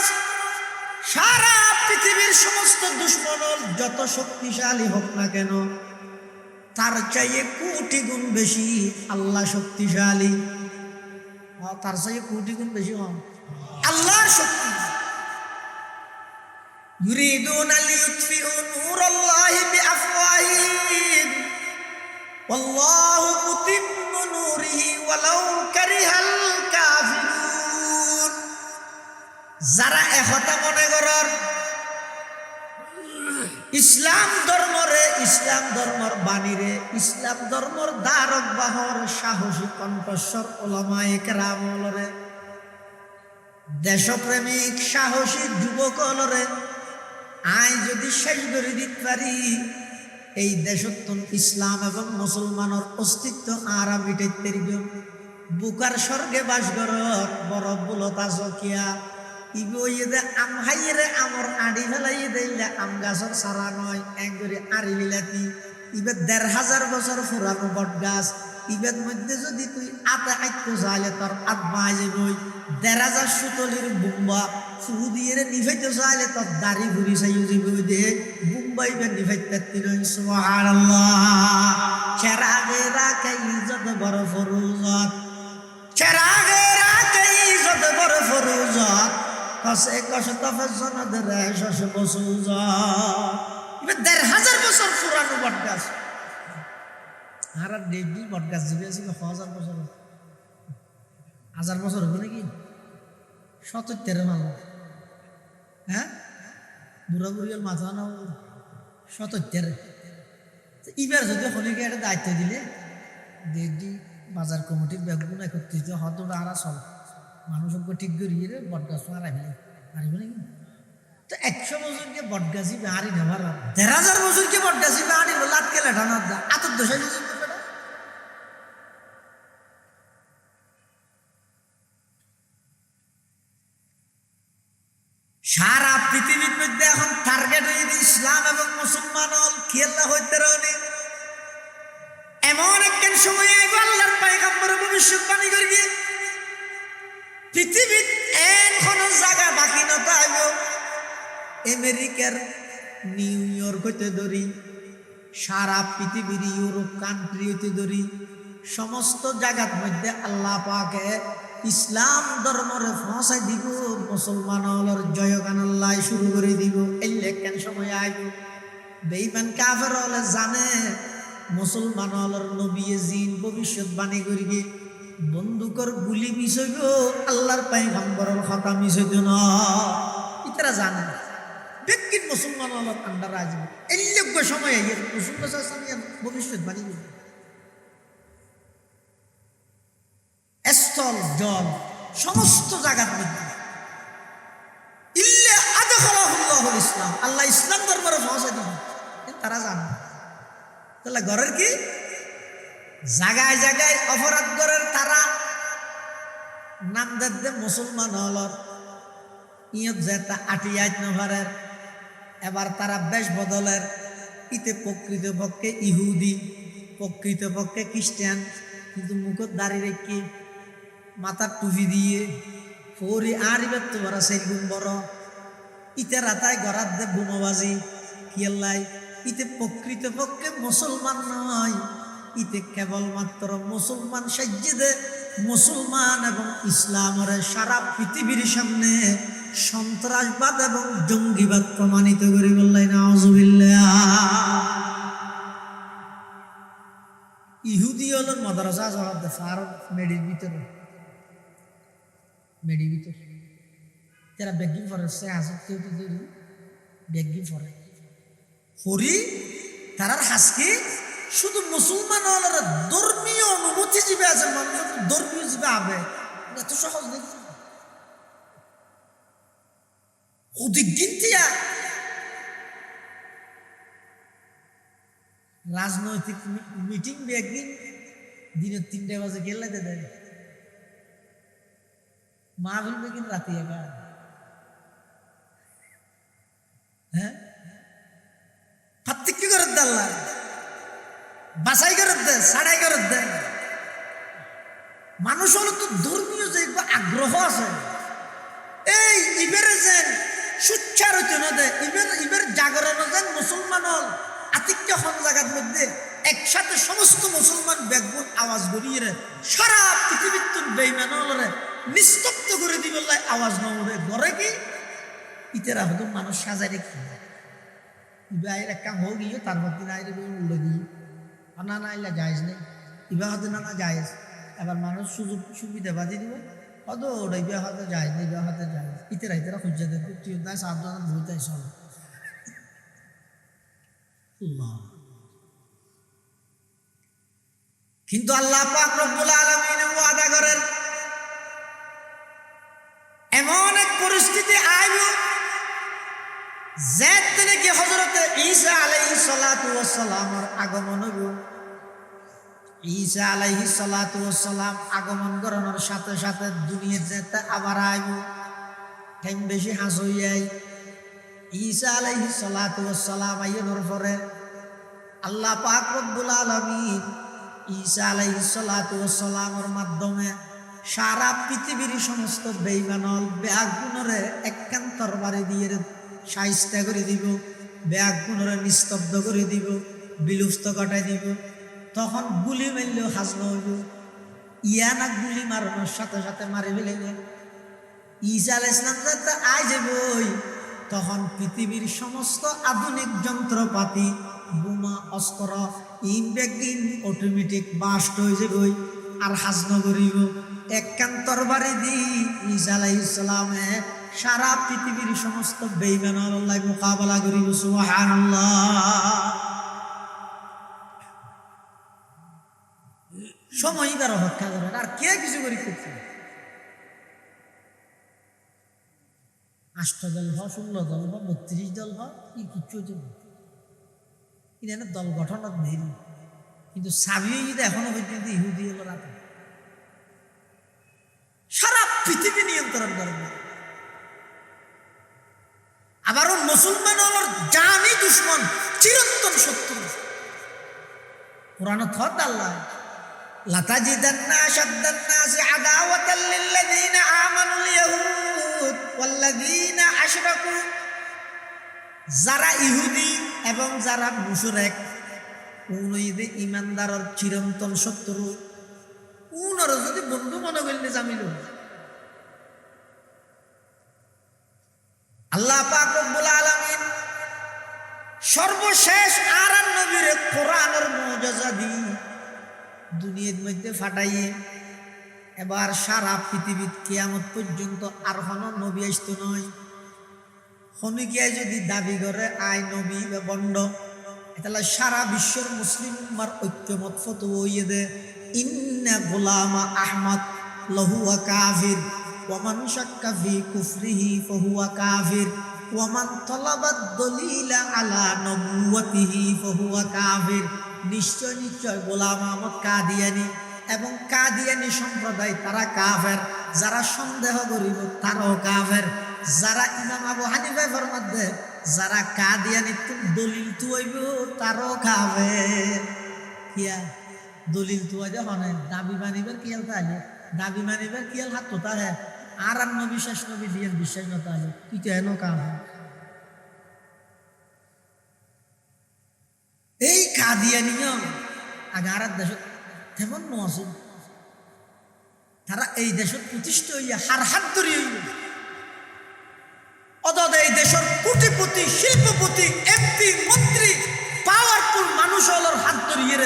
সারা পৃথিবীর সমস্ত দুশ্মন যত শক্তিশালী হোক না কেন তার চাইয়ে কোটি গুণ বেশি আল্লাহ শক্তিশালী। তার চাইয়ে কোটি গুণ বেশি আল্লাহর শক্তি। يريدون ليطفئوا نور الله بأفواههم والله متم نوره ولو كره الكافرون। যারা একথা মনে করার ইসলাম ধর্মরে, ইসলাম ধর্মর বাণীরে, ইসলাম ধর্মর ধারক বাহর সাহসী কণ্ঠস্বর ওলামায়ে কেরাম হলরে, দেশপ্রেমিক সাহসী যুবক হলরে আয় যদি শেষ করে দিতে পারি এই দেশত্তন ইসলাম এবং মুসলমানের অস্তিত্ব আর মিটাইতে বুকার স্বর্গে বাস করর বড় বুলতা জকিয়া ইবইয়ে দে আম হাইরে আমর আড়ি ফেলাইয়ে দিলে আম গাছর সারা নয় একবারে আড়ি বিলাতি ইবের ১,৫০০ বছর পুরানো বট গাছ ইবের মধ্যে যদি তুই আতে আইতে চাইলে তোর আত বাজে বই ১,৫০০ সুতলির বুম্বা ফুহু দিয়ে নিভাইতে চাইলে তোর দাড়ি ঘুরি চাই যাবি দে বুম্বাই বে নিভাইতে তিন সুবহানাল্লাহ। চেরাগে রাখে ইজ্জত বড় ফরুজত, চেরাগে রাখে ইজ্জত বড় ফরুজত কসে কষ্ট ফজনদের শশ বসুজত এবার ১,৫০০ বছর পুরানো বট গাছ। আর ডেডি বট গাছ জিবে আছে ১,০০০ বছর, ১,০০০ বছর হবে নাকি? ৭০ মানুষ, হ্যাঁ, বুড়া বুড়িয়াল মাথা না ৭০। এবার যদি হলিকে একটা দায়িত্ব দিলে ডেডি বাজার কমিটির ব্যাগগুলো একত্রিত হয়তো আর চল মানুষ ঠিক করিয়ে বট গাছ রাখলে পারবে নাকি? তো ১০০ বছরকে বটগাছি বেহারি নেবার ১,৫০০ বছরকে বটগাছি বেহারি লাটকে লেঠানোর দা আতর দশাই সারা পৃথিবীর মধ্যে এখন টার্গেট হয়ে ইসলাম এবং মুসলমান হল খেলা হইতে রনি। এমন একখান সময় আইব আল্লাহর পয়গম্বর ভবিষ্যৎবাণী করবে পৃথিবীর কোন জায়গা বাকি নতা আইব। আমেরিকার নিউ ইয়র্ক হইতে ধরি, সারা পৃথিবীর ইউরোপ কান্ট্রি হইতে ধরি, সমস্ত জায়গার মধ্যে আল্লাহ পাকে ইসলাম ধর্মরে পৌঁছাই দিব, মুসলমান হলর জয়গান আল্লাহ শুরু করে দিব। এলে কেন সময় আইব বেঈমান কাফের হলে জানে মুসলমান হলর নবী জিন ভবিষ্যৎবাণী করিবে বন্দুকর গুলি মিস হইব, আল্লাহর পয়গম্বরের কথা মিস হইত না। ইতারা জানে ব্যক্তির মুসলমান হলর আন্ডার আসবে এল্য সময় মুসলমান ভবিষ্যৎবাণী করবে। স্থল জল সমস্ত জায়গার মধ্যে ইল্লা আদখালাহুল্লাহুল ইসলাম, আল্লাহ ইসলাম ধর্মের পৌঁছে দিবে। তারা জানে তাহলে ঘরের কি জায়গায় জায়গায় অপরাধ করের তারা নাম দে মুসলমান হলর ইয়ত যেটা আটিয়াত নহরের এবার তারা বেশ বদলের ইতে প্রকৃত পক্ষে ইহুদি, প্রকৃত পক্ষে খ্রিস্টান, কিন্তু মুখত দাঁড়িয়ে রেখে মাথার টুপি দিয়ে ফরি আর ইবার তোমার সেগুন বড় ইতে রাতায় গড়াত দে বোমাবাজি কিয়াল্লাই ইতে প্রকৃত পক্ষে মুসলমান নয়, ইতে কেবলমাত্র মুসলমান সাজ্যে দে মুসলমান এবং ইসলামের সারা পৃথিবীর সামনে সন্ত্রাসবাদ এবং জঙ্গিবাদ প্রমাণিত করি বললাই নাউজুবিল্লাহ। ইহুদি হল মাদ্রাসা জবাব দে ফার মেডির ভিতরে তারা বেগি ফরে সে আসে কেউ বেগি ফরে ফরি তারার হাসকি শুধু মুসলমান হলের ধর্মীয় অনুভূতি জীবে আছে, মানুষ ধর্মীয় জীবে আবে এত সহজ দেখি অধিক গিনতিয়া রাজনৈতিক মিটিং একদিন দিনের ৩টা বাজে গেলাইতে দেয় মাহফিল বেগিন রাতে এবার, হ্যাঁ পার্থক্য করে দে আল্লাহ বাছাই করে দে ছাড়াই করে দে। মানুষ হলো তো ধর্মীয় যে আগ্রহ আছে এই ইবের যেন সুচ্ছার হইতে না দে ইবের জাগরণ যেন মুসলমান হল আতিক্য হন জায়গার মধ্যে একসাথে সমস্ত মুসলমান ব্যাগগুন আওয়াজ গড়িয়ে সারা পৃথিবীর তোর বেইমান হলরে নিস্তব্ধ করে দিবে আওয়াজ না উঠে ঘরে কি ইতেরা হতো মানুষ সাজাই রেখে ইবে আইর এক কাম হোক গিয়ে তার মধ্যে আইরে উল্লে দিয়ে না না এলা যায়জ নেই ইবা হতে না যায়জ, এবার মানুষ সুযোগ সুবিধা বাদি দিব হত ওটা ইবা হতে যায় না ইবা হতে যায় ইতেরা খুঁজে দেবে তুই তাই সাবধান ভুলতাই চল। কিন্তু আল্লাহ পাক রব্বুল আলামিন ওয়াদা করেন এমন এক পরিস্থিতি আইব যে নাকি হযরতে ঈসা আলাইহিস সালাতু ওয়াস সালামের আগমন হইব। ঈসা আলাইহিস সালাতু ওয়াস সালাম আগমন করানোর সাথে সাথে দুনিয়ার যেতে আবার আইব টাইম বেশি হাস হইয়াই ঈসা আলাইহিস সালাতু ওয়াস সালাম আইয়ার পরে আল্লাহ পাক রব্বুল আলামিন ঈসা আলাইহিস সালাতু ওয়াস সালামের মাধ্যমে সারা পৃথিবীর সমস্ত বেঈমানল বেআগুনরে একখান তরবারি দিয়ে শাইস্তা করে দিব, বেআগুনরে নিস্তব্ধ করে দিব, বিলুপ্ত ঘটাই দিব। তখন গুলি মারলেও হাজম হইব, ইয়ানা গুলি মারানোর সাথে সাথে মারি ফেলে ঈসা আলাইহিস সালাম আই যাবই তখন পৃথিবীর সমস্ত আধুনিক যন্ত্রপাতি বোমা অস্ত্র ইনবেগিন অটোমেটিক বাস্ট হয়ে যাবে আর হাজনগরীব একখান তরবারি দি ঈসা আলাইহিস সালামে সারা পৃথিবীর সমস্ত বেঈমান আল্লাহ মোকাবেলা করিব সুবহানাল্লাহ। সময় তার অপেক্ষা করে আর কে কিছু করি করছে 8 দল হ 16 দল হ 32 দল হ কি কিচ্ছু এটা দল গঠনত নেই কিন্তু সাবিও যদি এখনো পর্যন্ত ইহুদি হলো রাতে সারা পৃথিবী নিয়ন্ত্রণ করবে। আবারও মুসলমান হলোর জানি দুশ্মন চিরন্তন শত্রু। কোরআনে থত আল্লাহ লাতাজিদান্না আশাদ্দান নাসি আদাওয়াতাল লিল্লাযিনা আমানুল ইয়াহুদ ওয়াল্লাযিনা আশরাকু, যারা ইহুদি এবং যারা মুশরিক উনইদে ইমানদারর চিরন্তন শত্রু। উনর যদি বন্ধু মনে করলে জামিল আল্লাহ পাক রব্বুল আলামিন সর্বশেষ আর নবীর কোরআনের মুজিজা দি দুনিয়ার মধ্যে ফাটাইয়ে এবার সারা পৃথিবীর কিয়ামত পর্যন্ত আর কোনো নবী আসতো নয়। হনিকিয়ায় যদি দাবি করে আই নবী বা বন্ড তাহলে সারা বিশ্বের মুসলিম উম্মার ঐক্যমত ফতোয়া হইয়ে দে ইন্না গোলামা আহমদ লাহুয়া কাফির ওয়া মান শাক্কা ফি কুফরিহি ফাহুয়া কাফির ওয়া মান তালাবাদ দলিলা আলা নবুওয়াতিহি ফাহুয়া কাফির। নিশ্চয় নিশ্চয় গোলাম আহমদ কাদিয়ানী এবং কাদিয়ানী সম্প্রদায় তারা কাফের, যারা সন্দেহ করিব তারাও কাফের। যারা ইমাম আবু হানিফা ফরমাত দে যারা কাদিয়ানী দলিল তুইব তারাও কাফের। কিয়া দলিল তুয়া যে হনে দাবি মানিবার কিয়াল তাহলে দাবি মানিবার কিয়াল হাত তো তাহে আর নবী শেষ নবী দিয়ে বিশ্বাস না তাহলে তুই তো এনো কাফের। এই কাদিয়ানীয় আগার দেশত তেমন নছিল, তারা এই দেশত প্রতিষ্ঠিত হইয়া হার হাত ধরি হইল অদদ এই দেশের কোটিপতি শিল্পপতি এমপি মন্ত্রী পাওয়ারফুল মানুষ হলোর হাত ধরিয়ে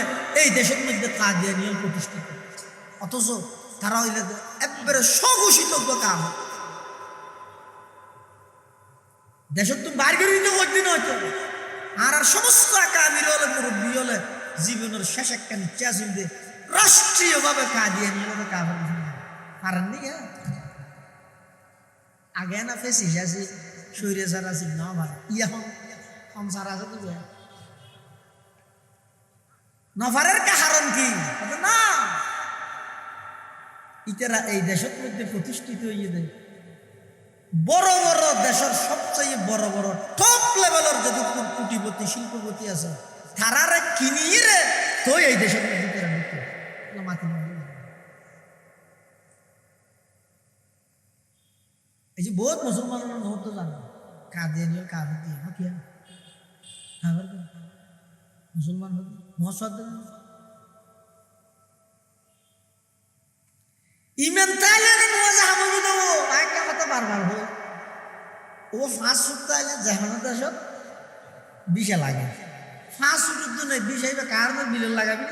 এই দেশের মধ্যে কাদিয়ানীয় প্রতিষ্ঠিত। অথচ তারা হইলে একবারে স্বঘোষিতজ্ঞ কাম দেশের তো বাইর করে দিতে কঠিন হয়তো আর সমস্ত আকামির হলে মুরব্বী হলে জীবনের শেষ একটা নিচ্ছে আসিল যে রাষ্ট্রীয়ভাবে কাদিয়ানীয় কাভার পারেননি। আগে না ফেসিস আছি শরীরে সার আছি না ভাই এখন সংসার আছে তো নফারের কারণ কি না ইতারা এই দেশের মধ্যে প্রতিষ্ঠিত হইয়ে দেয়। বড় বড় দেশের সবচেয়ে বড় বড় টপ লেভেলের যদি কোটিপতি শিল্পপতি আছে তারারে কিনিয়ে রে তো এই দেশের মধ্যে মাতি এই যে বহুত মুসলমানের মুহূর্ত জানো কাদিয়ানীয় কাজ দিয়ে না কি মুসলমান মহাসদ ইমান তাইলে মজা হামু দেবো একটা কথা বারবার হোক ও 5 ফুট তাইলে জাহানের দেশত বিষে লাগে 5 ফুটের জন্য বিষ আইবে কার বিলের লাগাবি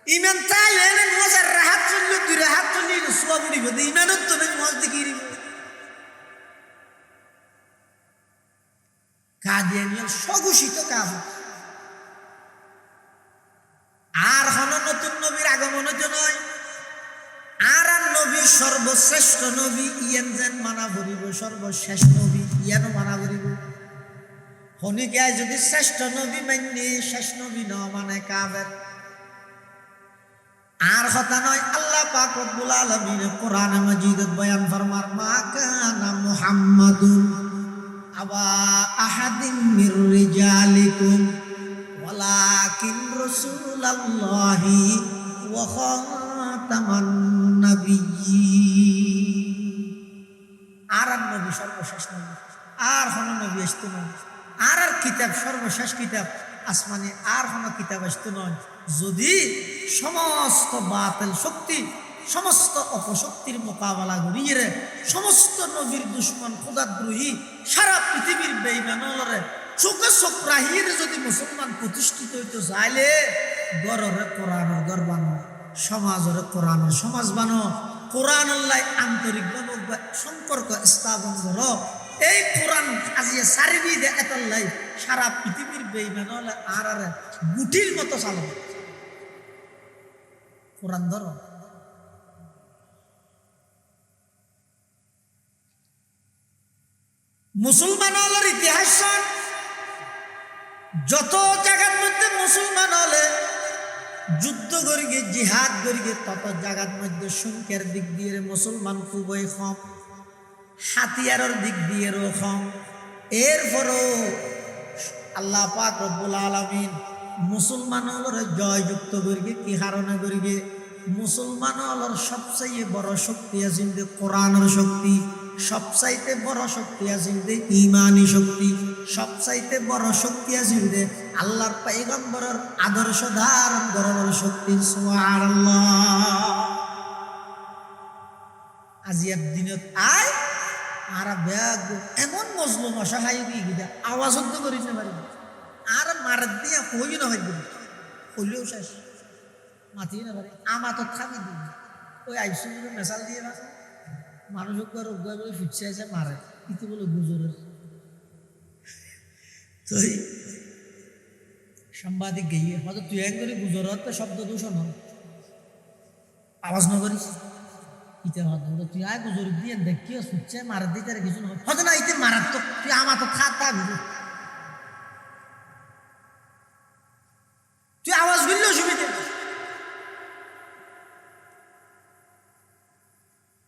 ইমান তাইলে মজার রাহাত চললে 2 রাহাত চললে সোয়া বুড়িব ইমানত তো মজ দেখিয়ে দিব। কাদিয়ানীয় স্বঘোষিত কাজ আর হন নতুন নবীর আগমন নয় আর নবী সর্বশ্রেষ্ঠ নবী ইয়ান যেন মানা করিব সর্বশেষ নবী ইয়ানো মানা করিব। হনিকায় যদি শ্রেষ্ঠ নবী মান্য শেষ নবী ন মানে কাফের। আর কথা নয় আল্লাহ পাক রব্বুল আলামিন কোরআনে মাজিদত বয়ান ফরমার মা কানা মুহাম্মাদুন আবা আহাদিন মির রিজালিকুম ওয়ালাকিন রাসূলুল্লাহি ওয়া খাতামান নাবিয়্যিন। আর নবী সর্বশেষ নবী আর কোন নবী আসতো না আর কিতাব সর্বশেষ কিতাব আসমানে আর কোন কিতাব আসতো নয় যদি সমস্ত বাতিল শক্তি সমস্ত অপশক্তির মোকাবেলা করিয়ে রে সমস্ত নবীর দুশ্মন খোদাদ্রোহী সারা পৃথিবীর বেঈমানরে চোখে চোখ রাহিয়ে যদি মুসলমান প্রতিষ্ঠিত হইতে চাইলে গড়রে কোরআনের ঘর বানো, সমাজরে কোরআনের সমাজ বানো, কোরআন আল্লাহ আন্তরিক সম্পর্ক স্থাপন করো। এই কোরআন আজিয়ে সারিবি দে এতল্লাই সারা পৃথিবীর বেঈমানলে আর গুটির মতো চালাবে। কোরআন ধরো। মুসলমান হলের ইতিহাস যত জায়গার মধ্যে মুসলমান হলে যুদ্ধ করি গে জিহাদ করি গে তত জায়গার মধ্যে সংখ্যার দিক দিয়ে মুসলমান খুবই কম, হাতিয়ারের দিক দিয়ে কম। এরপরও আল্লাহ পাক রব্বুল আলামিন মুসলমান হলের জয়যুক্ত করি গে কি কারণে করি গে মুসলমান হলের সবচেয়ে বড় শক্তি আছে কোরআনের শক্তি, সবচাইতে বড় শক্তি আছে ইমানি শক্তি, সবচাইতে বড় শক্তি আছে আল্লাহর পয়গম্বরের আদর্শ ধারণ করার শক্তি। সুবহানাল্লাহ। আজিয়ার দিনত আয় আর ব্যাগ এমন মজলুম অসহায় গিয়ে আওয়াজ হতে করি না পারি আর মারাত দিয়া কই না হয় হইলেও শেষ মাতি না পারে আমা তো থামি দিই ওই আইসি মেশাল দিয়ে বাসা মানুষ রোগা বলে ফিরছে আছে মারে ইতি বলে গুজরের তো সাংবাদিক গিয়ে হয়তো তুই এক করে গুজরত তো শব্দ দূষণ হয় আওয়াজ না করিস ইতে হয়তো তুই আয় গুজর দিয়ে দেখিও শুচ্ছে মারার দিতে আর কিছু নয় হয়তো না ইতে মারাত্মক তুই আমার তো খাতা ভিড় তুই আওয়াজ করলেও সুবিধে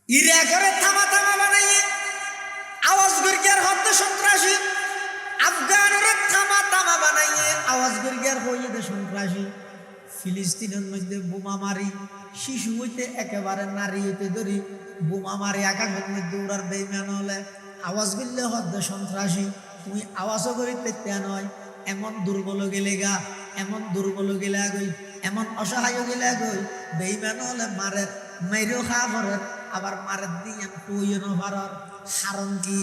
ইরা করে থামা থামা বানাইয়ে আওয়াজ গর্গিয়ার হদ্দ সন্ত্রাসী, আফগানের থামা থামা বানাইয়ে আওয়াজ গর্গিয়ার হইয়ে দে সন্ত্রাসী। ফিলিস্তিনের মধ্যে বোমা মারি শিশু হইতে একেবারে নারী হইতে ধরি বোমা মারি আকাশের মধ্যে উড়ার বেইমান হলে আওয়াজ করলে হদ্দ সন্ত্রাসী। তুমি আওয়াজও করিতে নয় এমন দুর্বল গেলে গা, এমন দুর্বল গেলে গই, এমন অসহায় গেলে গই বেইমান হলে মারে মেরেও খাওয়া ভরের আবার মারের দিয়ে কইও ভারর কারণ কি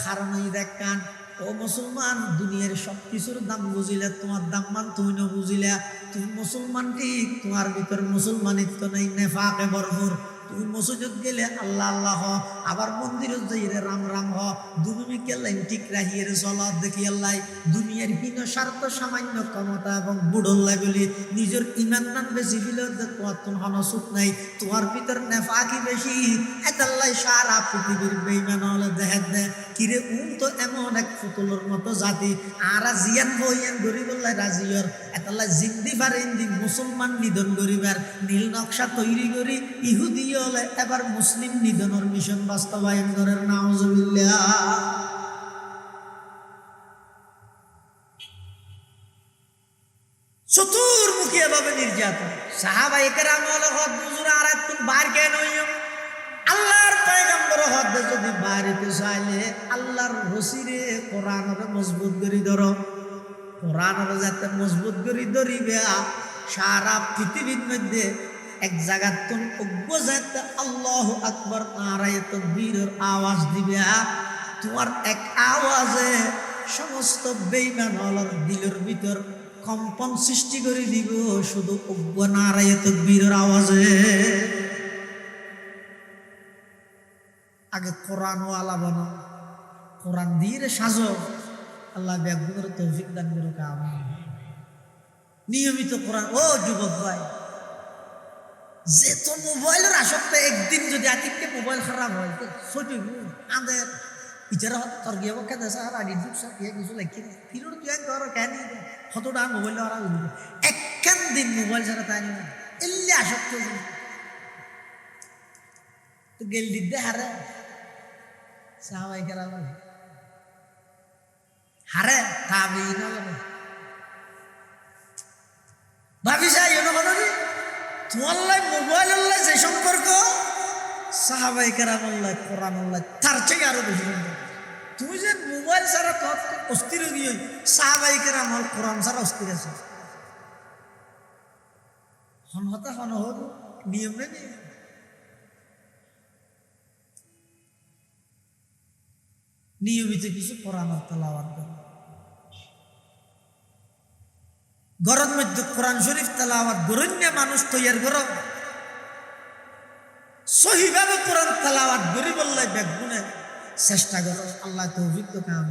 কারণ ওই দেখান ও মুসলমান দুনিয়ার সব কিছুর দাম বুঝিলে তোমার দাম মান তুমি না বুঝিলে তুমি মুসলমান ঠিক তোমার ভিতর মুসলমানিত্ব নেই নেফাকে ভরপুর। তুমি মসজিদ গেলে আল্লাহ আল্লাহ হ আবার মন্দিরে যাইরে রাম রাম হ দুমি কেলাই ঠিক রাহিয়ে চলা দেখি আল্লাহ দুনিয়ার হীন স্বার্থ সামান্য ক্ষমতা এবং বুড়ল্লাই বলি নিজের ইমান নাম বেশি দিলেও তোমার তোমার হনসুত নাই তোমার ভিতর নেফাকি বেশি এতাল্লাই সারা পৃথিবীর বেইমান হলে দেখে দে কিরে তো এমন এক ফুতুলের মতো জাতি আর জিয়ান বইয়ান গরিবল্লাই রাজিয়র এতাল্লাই জিন্দি পারেন দিন মুসলমান নিধন গরিবার নীল নকশা তৈরি করি ইহুদি হলে এবার মুসলিম নিধনের মিশন বাস্তবায়ন করার নাউজুবিল্লাহ। চতুর্মুখী এভাবে নির্যাতন সাহাবায়ে কেরাম হলে হদ বুজুর আর একটু বার কেন আল্লাহর পয়গম্বর হদ যদি বাড়িতে চাইলে আল্লাহর রসিরে কোরআনের মজবুত করি ধরো কোরআনের যাতে মজবুত করি ধরিবে সারা পৃথিবীর মধ্যে এক জায়গার তুন অজ্ঞ যাতে আল্লাহু আকবার নারায়ে তাকবীরের আওয়াজ দিবে তোমার এক আওয়াজে সমস্ত বেঈমান হলার দিলের ভিতর কম্পন সৃষ্টি করে দিব শুধু অজ্ঞ নারায়ে তাকবীরের আওয়াজে। আগে কোরআন ওয়ালা বানো কোরআন দিয়ে সাজো আল্লাহ ব্যাগুনের তৌফিক দান করুক আমিন। নিয়মিত কোরআন ও যুবক ভাই যে তো মোবাইলের আসক্ত একদিন যদি আতিককে মোবাইল খারাপ হয় তো ছোটি আমাদের ইচারা তোর গিয়ে কেন আর আগে কিছু লেখি ফিরোর তুই একবার কেন কতটা মোবাইল ওরা একখান দিন মোবাইল ছাড়া তাই না এলে আসক্ত তো গেল দিতে হারে সাহাবাই খেলা বলে হারে কাবি না ভাবিস তোমার মোবাইল যে সম্পর্ক সাহাবাই কেরাম কোরআন তার থেকে আরো বেশি সম্পর্ক। তুমি যে মোবাইল ছাড়া তোর অস্থির গিয়ে সাহাবাই কেরাম কোরআন ছাড়া অস্থির আছে হনহতা হন হোক নিয়ম নেই নিয়মিত কিছু কোরআন তেলাওয়াত করো। ঘরের মধ্যে কোরআন শরীফ তেলাওয়াত গরণ্য মানুষ তৈয়ার করো, সহিভাবে কোরআন তেলাওয়াত করি বললে ব্যাগুনে চেষ্টা করো। আল্লাহ তৌফিক তো কাম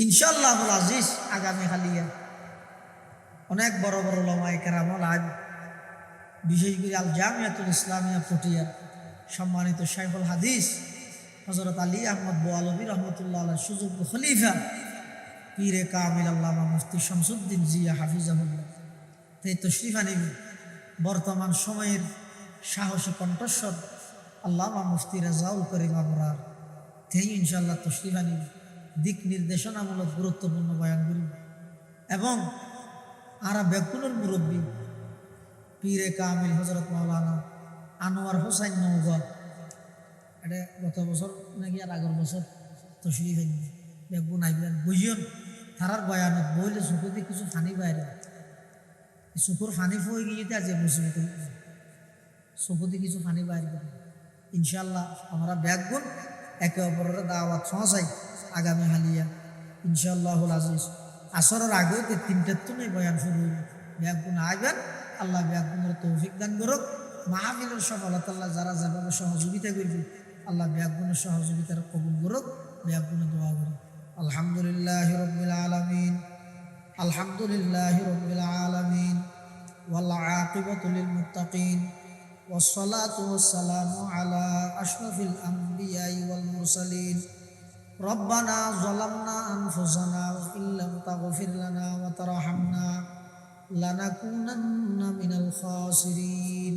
ইনশাআল্লাহুল আজিজ। আগামী হালিয়া অনেক বড় বড় উলামায়ে কেরামুল আজ, বিশেষ করে আল জামিয়াতুল ইসলামিয়া পটিয়া সম্মানিত শাইখুল হাদিস হযরত আলী আহমদ বোয়ালবী রহমতুল্লাহ আলাইহি সুযোগ্য খলিফা পীরে কামিল আল্লামা মুফতি শামসুদ্দিন জিয়া হাফিজাহুল্লাহ তাই তশরিফ আনিবে। বর্তমান সময়ের সাহসী কণ্ঠস্বর আল্লামা মুফতি রাজাউল করিম আবরার তাই ইনশাআল্লাহ তশরিফ আনিবে, দিক নির্দেশনামূলক গুরুত্বপূর্ণ বয়ান করিবে। এবং আরা বেকুনের মুরব্বী পীরে কামিল হযরত মাওলানা আনোয়ার হোসাইন নওগাঁ, এটা গত বছর নাকি আর আগের বছর তশরিফ আনিবে। বেগুন আইবেন বুঝিয়ন তারার বয়ানত বইলে চকুতে কিছু ফানি বাইরে, চকুর ফানি ফুয়ে গিয়ে আজ মুসিবত চকুতে কিছু ফানি বাইরে করে। ইনশাল্লাহ আমরা বেগুন একে অপরের দাওয়াত সহসাই আগামী হালিয়া ইনশাআল্লাহুল আজিজ। আসরের আগেও 3টার তো নেই বয়ান শুরু হইবে। বেগুন আইবেন, আল্লাহ বেগুনের তৌফিক দান করুক। মাহফিলের সফলতা যারা যেভাবে সহযোগিতা করবে আল্লাহ বেগুনের সহযোগিতার কবুল করুক। বেগুনে দোয়া করি। আলহামদুলিল্লাহি রাব্বিল আলামিন, আলহামদুলিল্লাহি রাব্বিল আলামিন, ওয়াল আকিবাতু লিল মুত্তাকিন, ওয়াসসালাতু ওয়াসসালামু আলা আশরাফিল আমবিয়াই ওয়াল মুরসালিন। রব্বানা যালামনা আনফুসানা ওয়া ইল্লাম তাগফির লানা ওয়া তারহামনা লানাকুনান্না মিনাল খাসিরিন।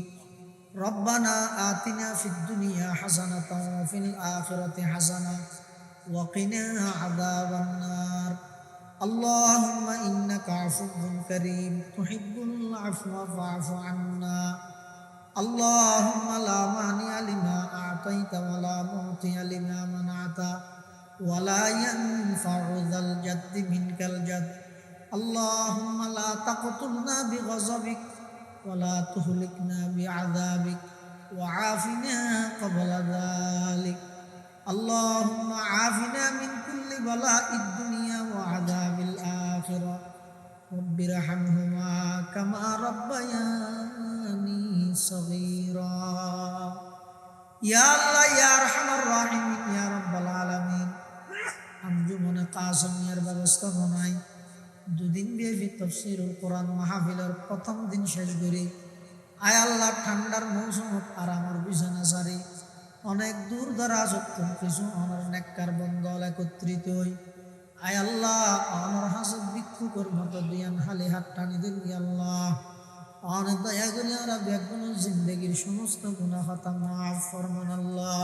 রব্বানা আতিনা ফিদ দুনিয়া হাসানাতাও ওয়া ফিল আখিরাতি হাসানাহ ওয়া কিনা আযাবান নার। আল্লাহুম্মা ইন্নাকা আফুউন কারীম তুহিব্বুল আফওয়া ফা'ফু আন্না। আল্লাহুম্মা লা মানি'a লিমা আ'তাইতা ওয়া লা মু'তি'a লিমা মানা'তা ওয়া লা ইয়ানফা'ু যাল জাদ্দি মিনকাল জাদ। আল্লাহুম্মা লা তাকতুলনা বিগযাবিক ওয়া লা তুহলিকনা বি'আযাবিক ওয়া আফিনা ক্বাবলা যালিক। আল্লাহুম্মা আফিনা মিন কুল্লি বালা'id দুনিয়া ওয়া আযাবিল আখিরাহ। রব্বিরহামহুমা কামা রাব্বায়ানি সগীরা। ইয়া আল্লাহ ইয়া আরহামার রাহিমিন ইয়া রাব্বাল আলামিন। আঞ্জুমানে কাসমিয়ার ব্যবস্থাপনায় দুদিন ব্যাপী তাফসীরুল কোরআন মাহফিলের প্রথম দিন শেষ করে আয় আল্লাহ ঠান্ডার মৌসুমত আরামের বিছানা সারি অনেক দূর দরাজ কিছু অনর নেককার বন্দল একত্রিত হই আয় আল্লাহ অনর হাসদ ভিক্ষুকের মতো দিয়ান হালি হাত টানি দিন আল্লাহ অনেক দয়া করে ওরা বেগুন জিন্দগির সমস্ত গুনাহ খাতা মাফ ফরমান আল্লাহ।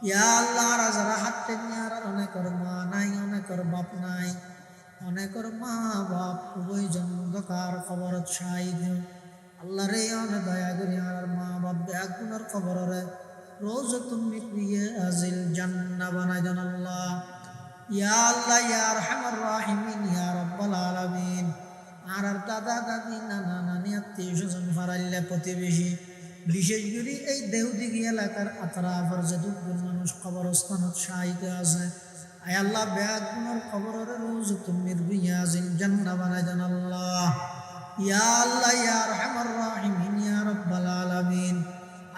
ইয়া আল্লাহ যারা হাত টেনে আর অনেকের মা নাই, অনেকের বাপ নাই, অনেকের মা বাপ উভয়জন অন্ধকার কবরত শাহিদ আল্লাহ রে অনেক দয়া করে আর মা বাপ বেগুনের কবরে রোজাতুন মিন রিয়াজিল জান্নাহ বানাই দেন আল্লাহ। ইয়া আল্লাহ ইয়া আরহামার রাহিমিন ইয়া রাব্বাল আলামিন। আর দাদা দাদি নানা নানি আত্মীয় স্বজন ফারাইল্লা প্রতিবেশী বিশেষ করে এই দেওদিঘি এলাকার আতরাফের যতগুলো মানুষ কবরস্থানত শাহিদ আছে আয় আল্লাহ বেগুনের কবরের রোজাতুন মিন রিয়াজিল জান্নাহ বানাই দেন আল্লাহ। ইয়া আল্লাহ ইয়া আরহামার রাহিমিন ইয়া রাব্বাল আলামিন।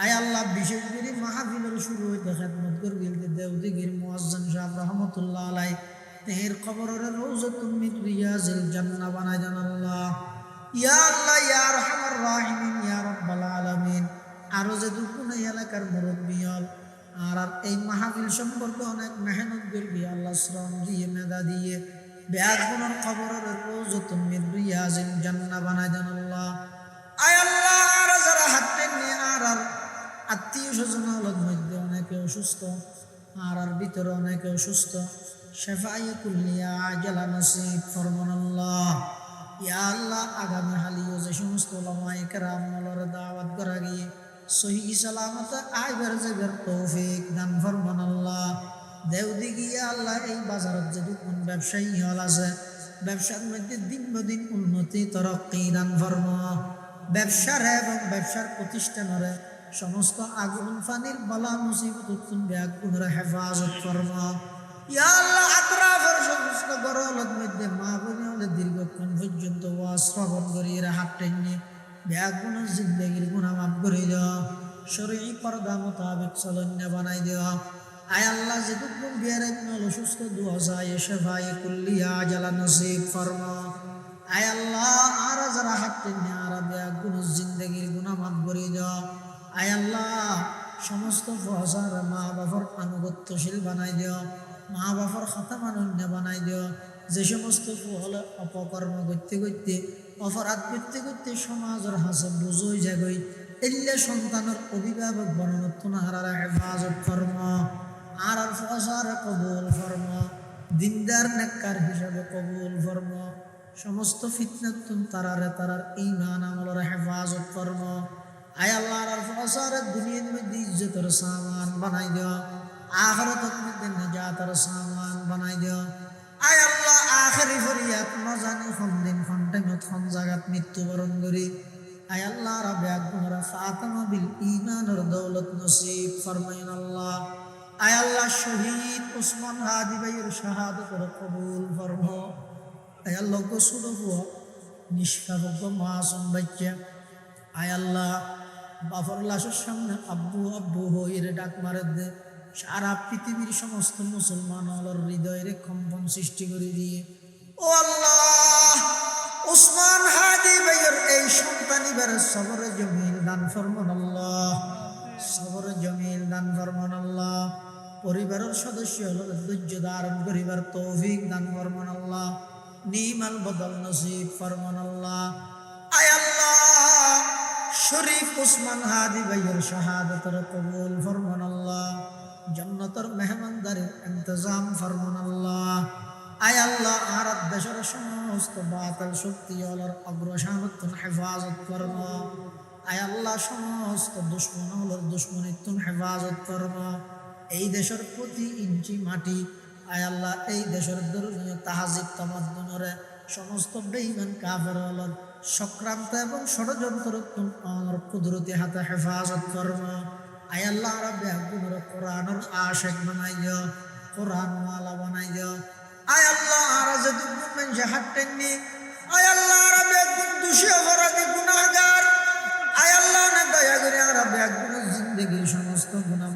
আয় আল্লাহ বিশেষ করে মাহফিলের শুরু হইতে খেদমত করবি দেওদিঘির মুয়াজ্জিন সাহেব রহমতুল্লাহ আলাইহি তের কবরের রওজাতুন মিন রিয়াজিল জান্নাহ বানাই দেন আল্লাহ। ইয়া আল্লাহ ইয়া আরহামার রাহিমিন ইয়া রাব্বাল আলামিন। আরো যে দুকুন এলাকার মুরব্বি হল আর এই মাহফিল সম্পর্কে অনেক মেহনত করবি আল্লাহ শ্রম দিয়ে মেধা দিয়ে বেগুনের কবরের রওজাতুন মিন রিয়াজিল জান্নাহ বানাই দেন আল্লাহ। আয় আল্লাহ আর যারা হাত টেনে আর আত্মীয় স্বজনের মধ্যে অনেকে অসুস্থ আর ভিতরে অনেকে অসুস্থ শেফায়ে কুল্লিয়া আজালা নসিব ফরমান আল্লাহ। ইয়া আল্লাহ আগামী হালিও যে সমস্ত উলামায়ে কেরাম ওয়ালার দাওয়াত করা গিয়ে সহি সালামত আইবার যাবার তৌফিক দান ফরমান আল্লাহ। দেওদিঘি আল্লাহ এই বাজারত যে কোন ব্যবসায়ী হল আছে ব্যবসার মধ্যে দিন দিন উন্নতি তরক্কি দান ফরমা। ব্যবসার এবং ব্যবসার প্রতিষ্ঠানের সমস্ত আগুন ফানির বালা মুসিবত তুমি ব্যাগ পুনরা হেফাজত ফরমা ইয়া আল্লাহ আতরাফের সমস্ত গরলত মধ্যে মা বোনে হলে দীর্ঘক্ষণ পর্যন্ত ওয়াজ শ্রবণ করি এরা হাত টেনে ব্যাগ গুণ জিন্দগির গুণা মাফ করে দেওয়া শরীর পর্দা মোতাবেক চলন্য বানাই দেওয়া আয় আল্লাহ যেটুকু বিয়ারে অসুস্থ দুয়া যায় শেফায়ে কুল্লিয়া জালা নসিব ফরমা আয় আল্লাহ আর যারা হাত টেনে আর ব্যাগ গুণ জিন্দগির গুণা মাফ করে দেওয়া আয় আল্লাহ সমস্ত ফসার মা বাবার আনুগত্যশীল বানাই দেওয়া মা বাবার খাতা মানন্য বানাই দেওয়া যে সমস্ত ফলে অপকর্ম করতে করতে অপরাধ করতে করতে সমাজের হাসে বুঝই জাগই এল্লে সন্তানের অভিভাবক বননত্তন হারার হেফাজত ফরম আর ফসার কবুল ফরম দিনদার নেককার হিসাবে কবুল ফরম সমস্ত ফিতনাতুন তারারে তারার ঈমান আমলের হেফাজত ফরম আয় আল্লাহ আর ফসার দুনিয়ার মধ্যে ইজ্জতের সামান বানাই দেওয়া আখিরাতের মধ্যে নাজাতের সামান বানাই দেওয়া আয় আল্লাহ আখেরি ফরিয়াদ না জানি কোন দিন কোন টাইমত কোন জায়গাত মৃত্যুবরণ করি আয় আল্লাহ রাব্বে আকবরা ফাতিমা বিল ঈমানের দৌলত নসিব ফরমাইন আল্লাহ আয় আল্লাহ শহীদ ওসমান হাদি ভাইয়ের শাহাদাতের কবুল ফরমা আয় আল্লাহ গোসল হুয়া নিষ্পাপ মাসুম বাচ্চা আয় আল্লাহ বাফর লাশের সামনে আব্বু আব্বু হইরে ডাক মারে দে সারা পৃথিবীর সমস্ত মুসলমান আল্লাহর হৃদয়ের কম্পন সৃষ্টি করে দিয়ে ও আল্লাহ ওসমান হাদি ভাইয়ের এই সন্তানিবার সবরে জমিল দান ফরমান আল্লাহ সবরে জমিল দান ফরমান আল্লাহ পরিবারের সদস্য হল ধৈর্য ধারণ করিবার তৌফিক দান ফরমান আল্লাহ নিমাল বদল নসিব ফরমান আল্লাহ আয় আল্লাহ শরীফ ওসমান হাদি ভাইয়ের শাহাদাতের কবুল ফরমান আল্লাহ জান্নাতের মেহমানদারির ইন্তজাম ফরমান আল্লাহ আয় আল্লাহ আর দেশের সমস্ত বাতিল শক্তিওয়ালার অগ্রসামর্থন হেফাজত ফরমা আয় আল্লাহ সমস্ত দুশ্মনওয়ালার দুশ্মনিত্বন হেফাজত ফরমা এই দেশের প্রতি ইঞ্চি মাটি আয় আল্লাহ এই দেশের ধর্মীয় তাহাজিব তামাদ্দুনরে সমস্ত বেঈমান কাফেরওয়ালার সক্রান্ত এবং ষড়যন্ত্র আমার কুদরতি হাতে হেফাজত ফরমা আয় আল্লাহ রাব্বে আকবর কোরআনের আশিক বানাই দিও কোরআন ওয়ালা বানাই দিও আয় আল্লাহ আর যতটুকু মানুষ হাত টেনে আয় আল্লাহ রাব্বে আকবর দোষী অপরাধী গুনাহগার আয় আল্লাহ না দয়া করে রাব্বে আকবর জিন্দেগির